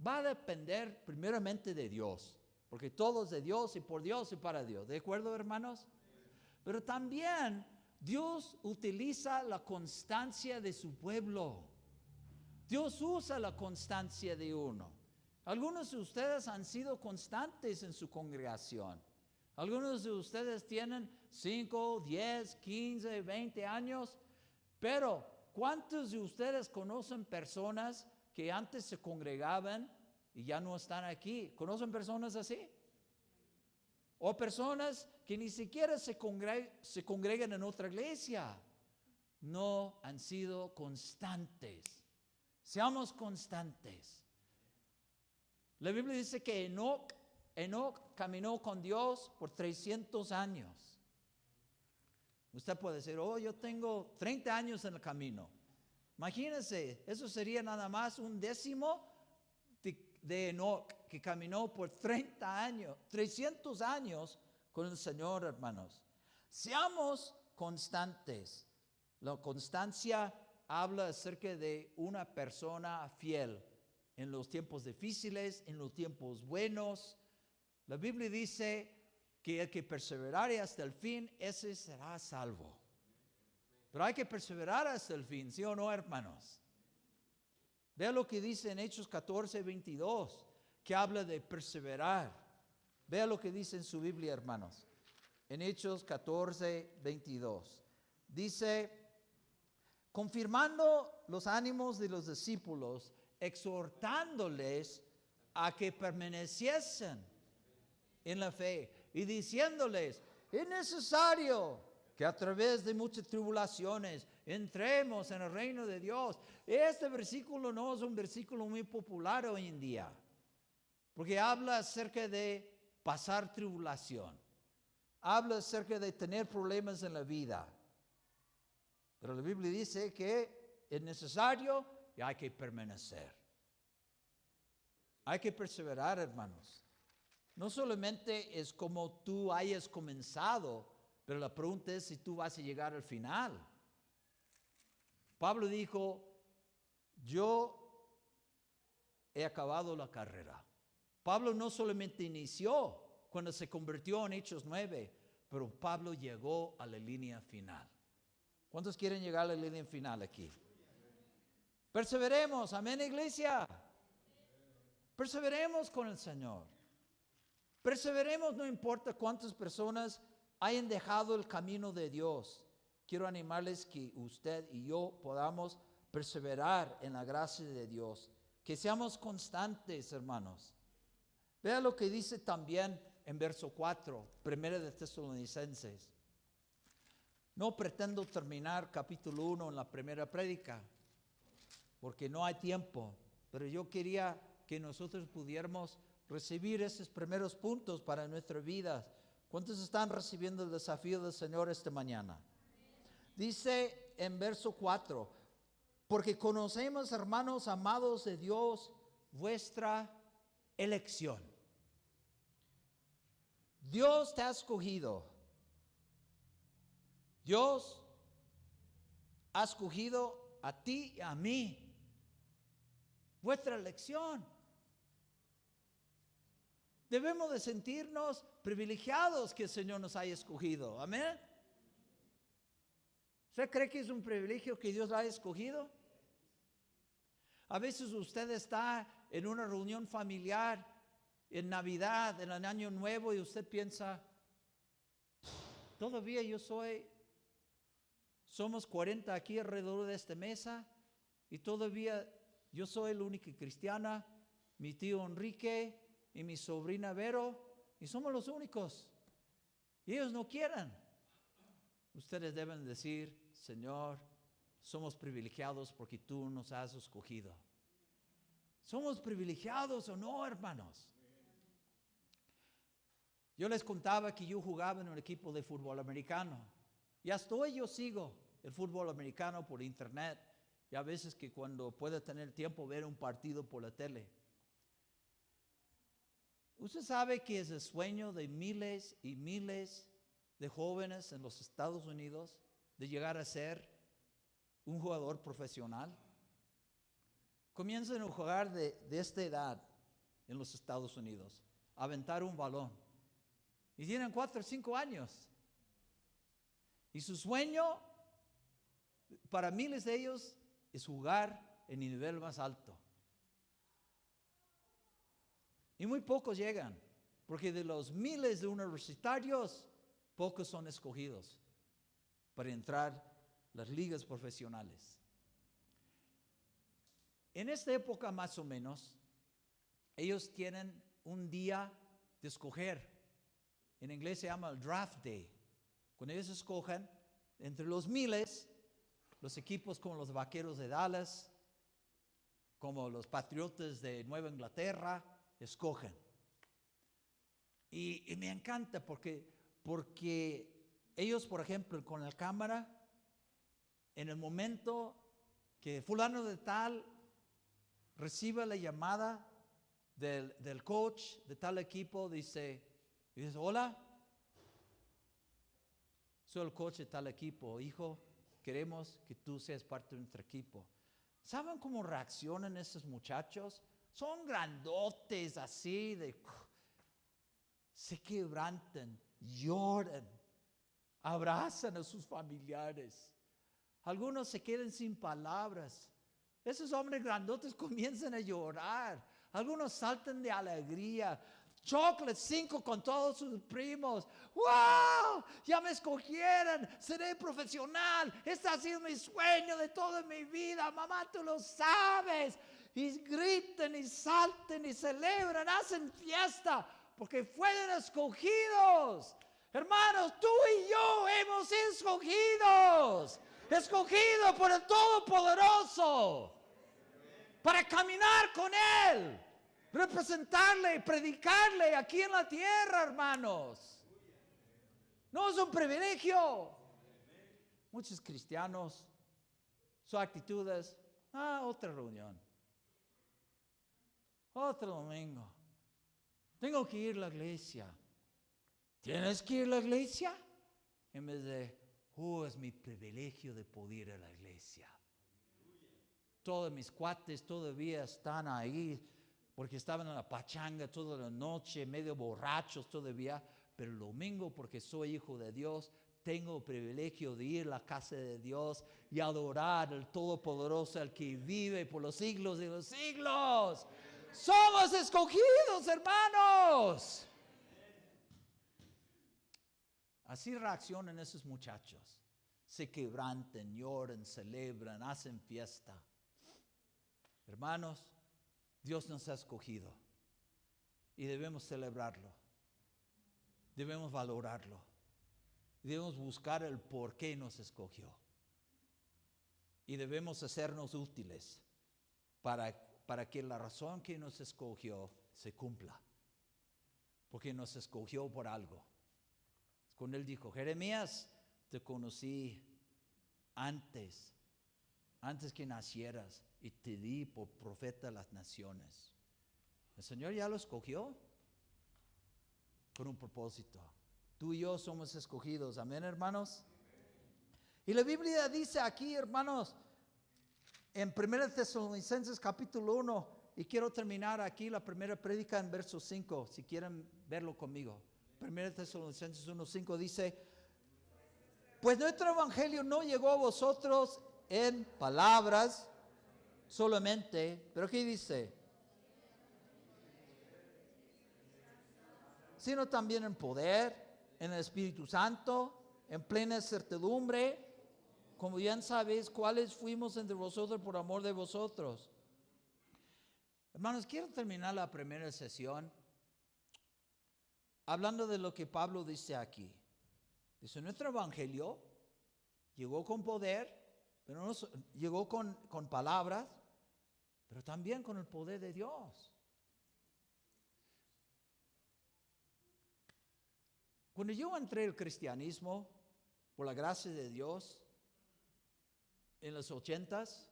va a depender primeramente de Dios. Porque todo es de Dios y por Dios y para Dios. ¿De acuerdo, hermanos? Pero también Dios utiliza la constancia de su pueblo. Dios usa la constancia de uno. Algunos de ustedes han sido constantes en su congregación. Algunos de ustedes tienen 5, 10, 15, 20 años. Pero, ¿cuántos de ustedes conocen personas que antes se congregaban y ya no están aquí? ¿Conocen personas así? O personas que ni siquiera se congregan en otra iglesia. No han sido constantes. Seamos constantes. La Biblia dice que Enoc caminó con Dios por 300 años. Usted puede decir, yo tengo 30 años en el camino. Imagínense, eso sería nada más 1/10 de Enoc, que caminó por 30 años, 300 años con el Señor, hermanos. Seamos constantes. La constancia habla acerca de una persona fiel en los tiempos difíciles, en los tiempos buenos. La Biblia dice que el que perseverare hasta el fin, ese será salvo. Pero hay que perseverar hasta el fin, ¿sí o no, hermanos? Vea lo que dice en Hechos 14:22, que habla de perseverar. Vea lo que dice en su Biblia, hermanos. En Hechos 14:22. Dice, confirmando los ánimos de los discípulos, exhortándoles a que permaneciesen en la fe y diciéndoles, es necesario que a través de muchas tribulaciones entremos en el reino de Dios. Este versículo no es un versículo muy popular hoy en día, porque habla acerca de pasar tribulación, habla acerca de tener problemas en la vida. Pero la Biblia dice que es necesario y hay que permanecer. Hay que perseverar, hermanos. No solamente es como tú hayas comenzado, pero la pregunta es si tú vas a llegar al final. Pablo dijo, yo he acabado la carrera. Pablo no solamente inició cuando se convirtió en Hechos 9, pero Pablo llegó a la línea final. ¿Cuántos quieren llegar a la línea final aquí? Perseveremos, amén, iglesia. Perseveremos con el Señor. Perseveremos, no importa cuántas personas hayan dejado el camino de Dios. Quiero animarles que usted y yo podamos perseverar en la gracia de Dios. Que seamos constantes, hermanos. Vea lo que dice también en verso 4, 1 de Tesalonicenses. No pretendo terminar capítulo 1 en la primera prédica, porque no hay tiempo. Pero yo quería que nosotros pudiéramos recibir esos primeros puntos para nuestra vida. ¿Cuántos están recibiendo el desafío del Señor esta mañana? Dice en verso 4, porque conocemos, hermanos amados de Dios, vuestra elección. Dios te ha escogido. Dios ha escogido a ti y a mí. Vuestra elección. Debemos de sentirnos privilegiados que el Señor nos haya escogido. Amén. ¿Usted cree que es un privilegio que Dios la haya escogido? A veces usted está en una reunión familiar, en Navidad, en el Año Nuevo, y usted piensa, todavía somos 40 aquí alrededor de esta mesa, y todavía yo soy la única cristiana, mi tío Enrique y mi sobrina Vero, y somos los únicos. Y ellos no quieren. Ustedes deben decir, Señor, somos privilegiados porque tú nos has escogido. ¿Somos privilegiados o no, hermanos? Yo les contaba que yo jugaba en un equipo de fútbol americano. Y hasta hoy yo sigo el fútbol americano por internet. Y a veces que cuando pueda tener tiempo ver un partido por la tele. Usted sabe que es el sueño de miles y miles de jóvenes en los Estados Unidos de llegar a ser un jugador profesional. Comienzan a jugar de esta edad en los Estados Unidos, a aventar un balón. Y tienen 4 o 5 años. Y su sueño para miles de ellos es jugar en el nivel más alto. Y muy pocos llegan, porque de los miles de universitarios, pocos son escogidos para entrar a las ligas profesionales. En esta época más o menos, ellos tienen un día de escoger. En inglés se llama el draft day. Cuando ellos escogen, entre los miles, los equipos como los Vaqueros de Dallas, como los Patriotas de Nueva Inglaterra, escogen. Y me encanta porque ellos, por ejemplo, con la cámara, en el momento que fulano de tal recibe la llamada del coach de tal equipo, dice, hola, soy el coach de tal equipo, hijo, queremos que tú seas parte de nuestro equipo. ¿Saben cómo reaccionan esos muchachos? Son grandotes así, se quebrantan, lloran, abrazan a sus familiares. Algunos se quedan sin palabras. Esos hombres grandotes comienzan a llorar. Algunos saltan de alegría. Chocolate 5 con todos sus primos. ¡Wow! Ya me escogieron. Seré profesional. Este ha sido mi sueño de toda mi vida. Mamá, tú lo sabes. Y gritan y saltan y celebran. Hacen fiesta porque fueron escogidos. Hermanos, tú y yo hemos sido escogidos. Escogidos por el Todopoderoso. Para caminar con Él. Representarle, predicarle aquí en la tierra, hermanos. No es un privilegio. Muchos cristianos, su actitud es, otra reunión. Otro domingo. Tengo que ir a la iglesia. ¿Tienes que ir a la iglesia? En vez de, es mi privilegio de poder ir a la iglesia. Todos mis cuates todavía están ahí porque estaban en la pachanga toda la noche, medio borrachos todavía, pero el domingo, porque soy hijo de Dios, tengo el privilegio de ir a la casa de Dios y adorar al Todopoderoso, al que vive por los siglos de los siglos. Somos escogidos, hermanos. Así reaccionan esos muchachos. Se quebrantan, lloran, celebran, hacen fiesta. Hermanos, Dios nos ha escogido y debemos celebrarlo. Debemos valorarlo. Debemos buscar el por qué nos escogió. Y debemos hacernos útiles para que la razón que nos escogió se cumpla. Porque nos escogió por algo. Cuando él dijo, Jeremías, te conocí antes que nacieras y te di por profeta a las naciones. El Señor ya lo escogió con un propósito. Tú y yo somos escogidos. Amén, hermanos. Y la Biblia dice aquí, hermanos, en 1 Tesalonicenses capítulo 1, y quiero terminar aquí la primera prédica en verso 5, si quieren verlo conmigo. 1 Tesalonicenses 1:5 dice, pues nuestro evangelio no llegó a vosotros en palabras solamente, pero ¿qué dice? Sino también en poder, en el Espíritu Santo, en plena certidumbre, como bien sabéis cuáles fuimos entre vosotros por amor de vosotros. Hermanos, quiero terminar la primera sesión hablando de lo que Pablo dice aquí. Dice, nuestro evangelio llegó con poder, pero no llegó con palabras, pero también con el poder de Dios. Cuando yo entré al cristianismo, por la gracia de Dios, en los 80s,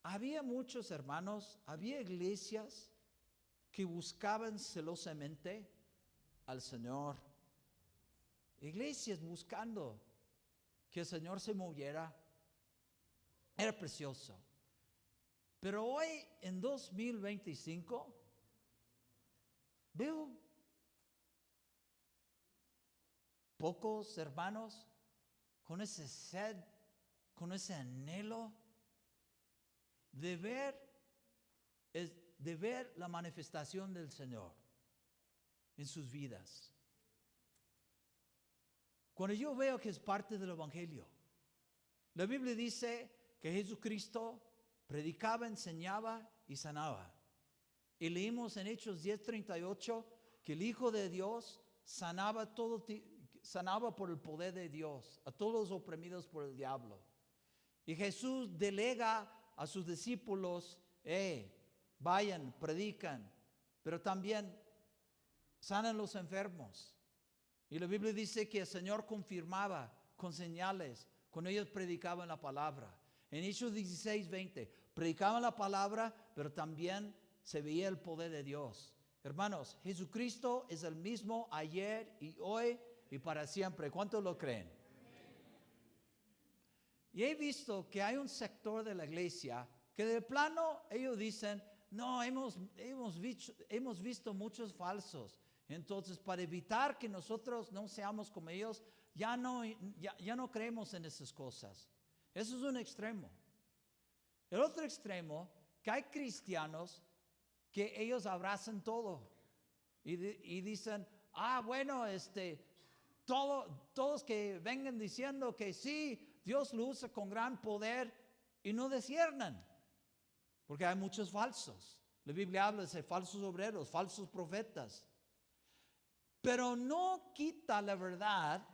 había muchos hermanos, había iglesias que buscaban celosamente al Señor. Iglesias buscando que el Señor se moviera. Era precioso. Pero hoy, en 2025, veo pocos hermanos con ese sed, con ese anhelo de ver la manifestación del Señor en sus vidas. Cuando yo veo que es parte del Evangelio, la Biblia dice que Jesucristo predicaba, enseñaba y sanaba. Y leímos en Hechos 10:38 que el Hijo de Dios sanaba por el poder de Dios a todos los oprimidos por el diablo. Y Jesús delega a sus discípulos, vayan, predican, pero también sanan los enfermos. Y la Biblia dice que el Señor confirmaba con señales cuando ellos predicaban la palabra. En Hechos 16:20, predicaban la palabra, pero también se veía el poder de Dios. Hermanos, Jesucristo es el mismo ayer y hoy y para siempre. ¿Cuántos lo creen? Y he visto que hay un sector de la iglesia que de plano ellos dicen, no, hemos visto muchos falsos. Entonces, para evitar que nosotros no seamos como ellos, ya no creemos en esas cosas. Eso es un extremo. El otro extremo, que hay cristianos que ellos abrazan todo y dicen, bueno, todos que vengan diciendo que sí, Dios lo usa con gran poder y no disciernan, porque hay muchos falsos. La Biblia habla de falsos obreros, falsos profetas. Pero no quita la verdad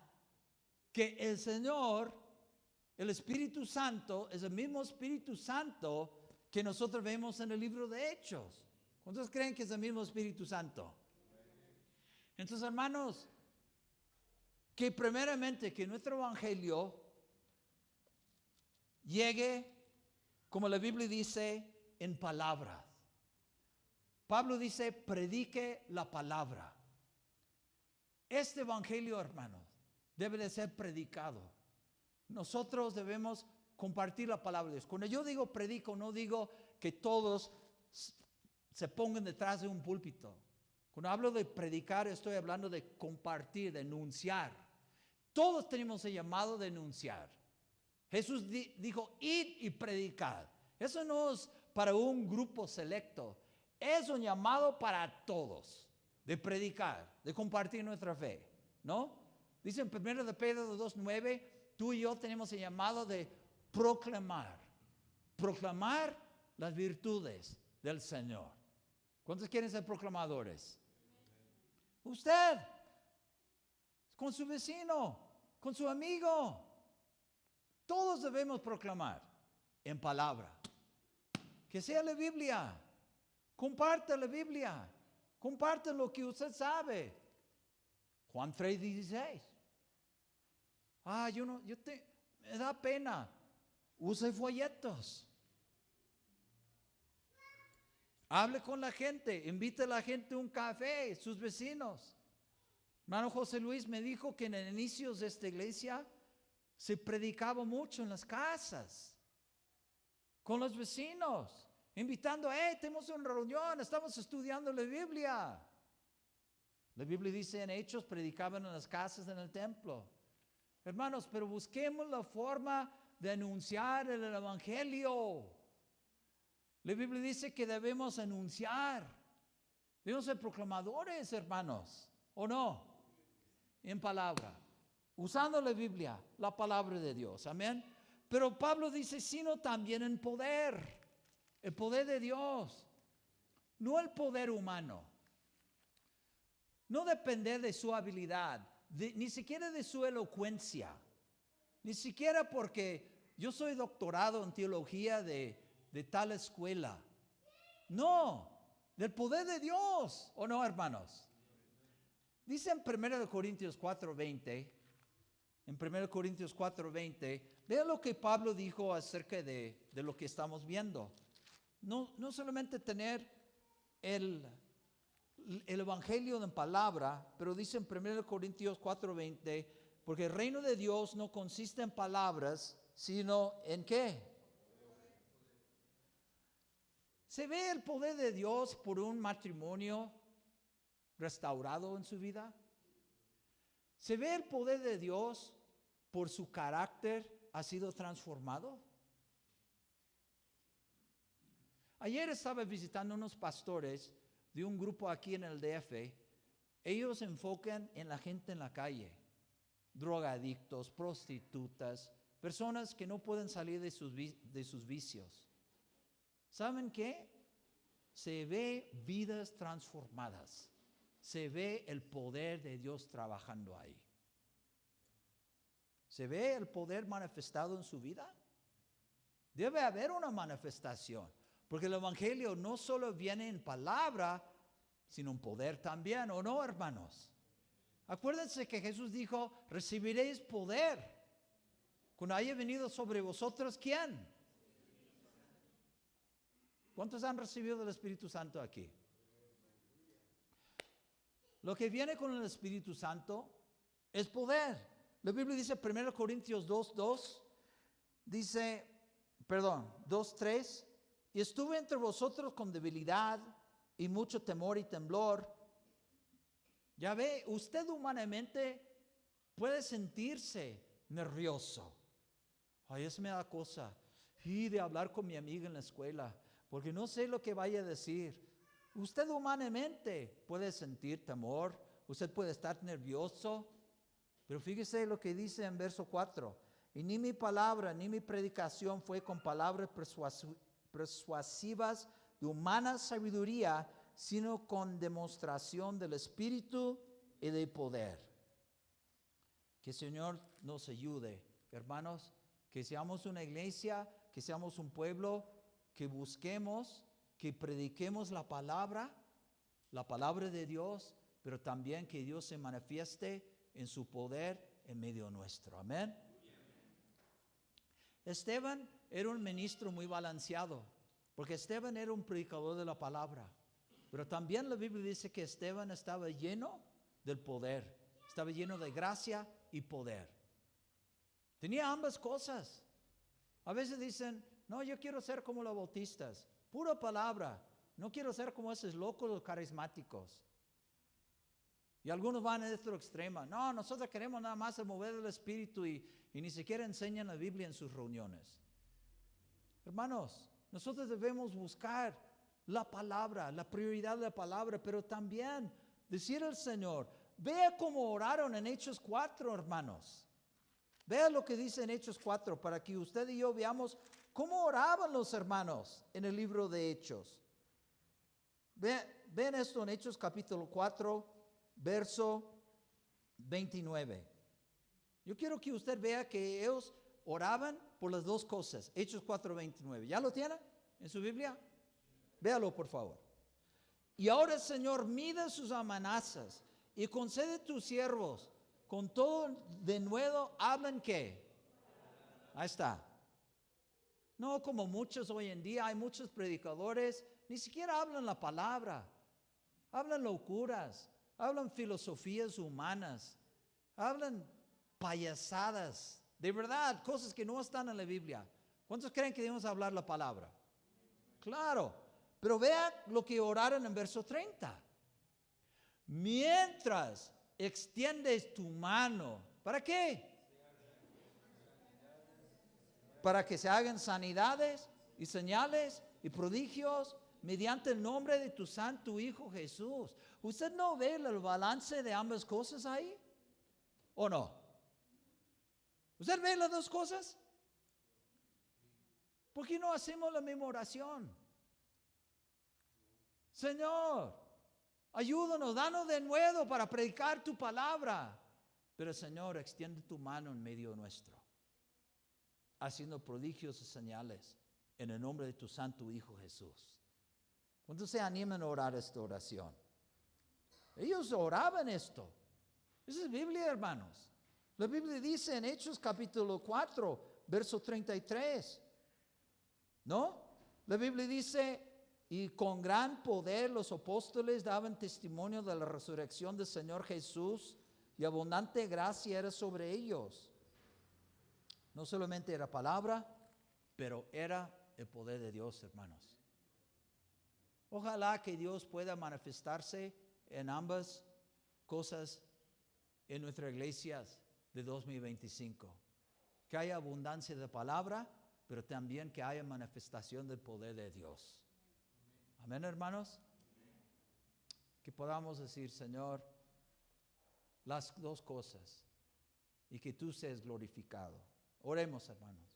que el Señor, el Espíritu Santo, es el mismo Espíritu Santo que nosotros vemos en el libro de Hechos. ¿Cuántos creen que es el mismo Espíritu Santo? Entonces, hermanos, que primeramente que nuestro evangelio llegue, como la Biblia dice, en palabras. Pablo dice, predique la palabra. Este evangelio, hermanos, debe de ser predicado. Nosotros debemos compartir la palabra de Dios. Cuando yo digo predico, no digo que todos se pongan detrás de un púlpito. Cuando hablo de predicar, estoy hablando de compartir, de anunciar. Todos tenemos el llamado de anunciar. Jesús dijo, id y predicad. Eso no es para un grupo selecto. Es un llamado para todos, de predicar, de compartir nuestra fe, ¿no? Dice en 1 de Pedro 2:9, tú y yo tenemos el llamado de proclamar las virtudes del Señor. ¿Cuántos quieren ser proclamadores? Usted, con su vecino, con su amigo. Todos debemos proclamar en palabra. Que sea la Biblia. Comparte la Biblia. Comparte lo que usted sabe. Juan 3:16. Me da pena. Use folletos. Hable con la gente. Invite a la gente a un café, sus vecinos. Hermano José Luis me dijo que en el inicio de esta iglesia se predicaba mucho en las casas, con los vecinos, invitando, tenemos una reunión, estamos estudiando la Biblia. La Biblia dice en Hechos, predicaban en las casas, en el templo. Hermanos, pero busquemos la forma de anunciar el Evangelio. La Biblia dice que debemos anunciar, debemos ser proclamadores, hermanos, ¿o no? En palabra. Usando la Biblia, la palabra de Dios, amén. Pero Pablo dice, sino también en poder, el poder de Dios, no el poder humano. No depender de su habilidad, ni siquiera de su elocuencia, ni siquiera porque yo soy doctorado en teología de tal escuela. No, del poder de Dios, ¿o no, hermanos? Dice en 1 Corintios 4:20, en 1 Corintios 4:20, vea lo que Pablo dijo acerca de lo que estamos viendo. No solamente tener el evangelio en palabra, pero dice en 1 Corintios 4:20, porque el reino de Dios no consiste en palabras, sino en ¿qué? ¿Se ve el poder de Dios por un matrimonio restaurado en su vida? ¿Se ve el poder de Dios por su carácter ha sido transformado? Ayer estaba visitando unos pastores de un grupo aquí en el DF. Ellos se enfocan en la gente en la calle, drogadictos, prostitutas, personas que no pueden salir de sus vicios. ¿Saben qué? Se ve vidas transformadas. Se ve el poder de Dios trabajando ahí. ¿Se ve el poder manifestado en su vida? Debe haber una manifestación, porque el evangelio no solo viene en palabra, sino en poder también, ¿o no, hermanos? Acuérdense que Jesús dijo, recibiréis poder cuando haya venido sobre vosotros, ¿quién? ¿Cuántos han recibido el Espíritu Santo aquí? Lo que viene con el Espíritu Santo es poder. La Biblia dice 1 Corintios 2:3, y estuve entre vosotros con debilidad y mucho temor y temblor. Ya ve, usted humanamente puede sentirse nervioso. Ay, eso me da cosa. Y de hablar con mi amiga en la escuela, porque no sé lo que vaya a decir. Usted humanamente puede sentir temor, usted puede estar nervioso, pero fíjese lo que dice en verso 4. Y ni mi palabra ni mi predicación fue con palabras persuasivas de humana sabiduría, sino con demostración del Espíritu y de poder. Que el Señor nos ayude, hermanos, que seamos una iglesia, que seamos un pueblo, que busquemos, que prediquemos la palabra de Dios, pero también que Dios se manifieste en su poder en medio nuestro. Amén. Esteban era un ministro muy balanceado, porque Esteban era un predicador de la palabra, pero también la Biblia dice que Esteban estaba lleno del poder, estaba lleno de gracia y poder. Tenía ambas cosas. A veces dicen, no, yo quiero ser como los bautistas, pura palabra, no quiero ser como esos locos los carismáticos. Y algunos van a este extremo. No, nosotros queremos nada más mover el espíritu y ni siquiera enseñan la Biblia en sus reuniones. Hermanos, nosotros debemos buscar la palabra, la prioridad de la palabra, pero también decir al Señor, vea cómo oraron en Hechos 4, hermanos. Vea lo que dice en Hechos 4, para que usted y yo veamos cómo oraban los hermanos en el libro de Hechos. Ven esto en Hechos capítulo 4, verso 29. Yo quiero que usted vea que ellos oraban por las dos cosas. Hechos 4, 29. ¿Ya lo tiene en su Biblia? Véalo, por favor. Y ahora, Señor, mide sus amenazas y concede a tus siervos con todo de nuevo hablan ¿qué? Ahí está. No como muchos hoy en día, hay muchos predicadores, ni siquiera hablan la palabra. Hablan locuras, hablan filosofías humanas, hablan payasadas, de verdad, cosas que no están en la Biblia. ¿Cuántos creen que debemos hablar la palabra? Claro, pero vean lo que oraron en verso 30. Mientras extiendes tu mano, ¿para qué? Para que se hagan sanidades y señales y prodigios mediante el nombre de tu santo Hijo Jesús. ¿Usted no ve el balance de ambas cosas ahí? ¿O no? ¿Usted ve las dos cosas? ¿Por qué no hacemos la misma oración? Señor, ayúdanos, danos de nuevo para predicar tu palabra. Pero Señor, extiende tu mano en medio nuestro, haciendo prodigios y señales en el nombre de tu santo Hijo Jesús. ¿Cuántos se animan a orar esta oración? Ellos oraban esto. Esa es Biblia, hermanos. La Biblia dice en Hechos capítulo 4, verso 33. ¿No? La Biblia dice, y con gran poder los apóstoles daban testimonio de la resurrección del Señor Jesús, y abundante gracia era sobre ellos. No solamente era palabra, pero era el poder de Dios, hermanos. Ojalá que Dios pueda manifestarse en ambas cosas en nuestras iglesias de 2025. Que haya abundancia de palabra, pero también que haya manifestación del poder de Dios. Amén, hermanos. Que podamos decir, Señor, las dos cosas y que tú seas glorificado. Oremos, hermanos.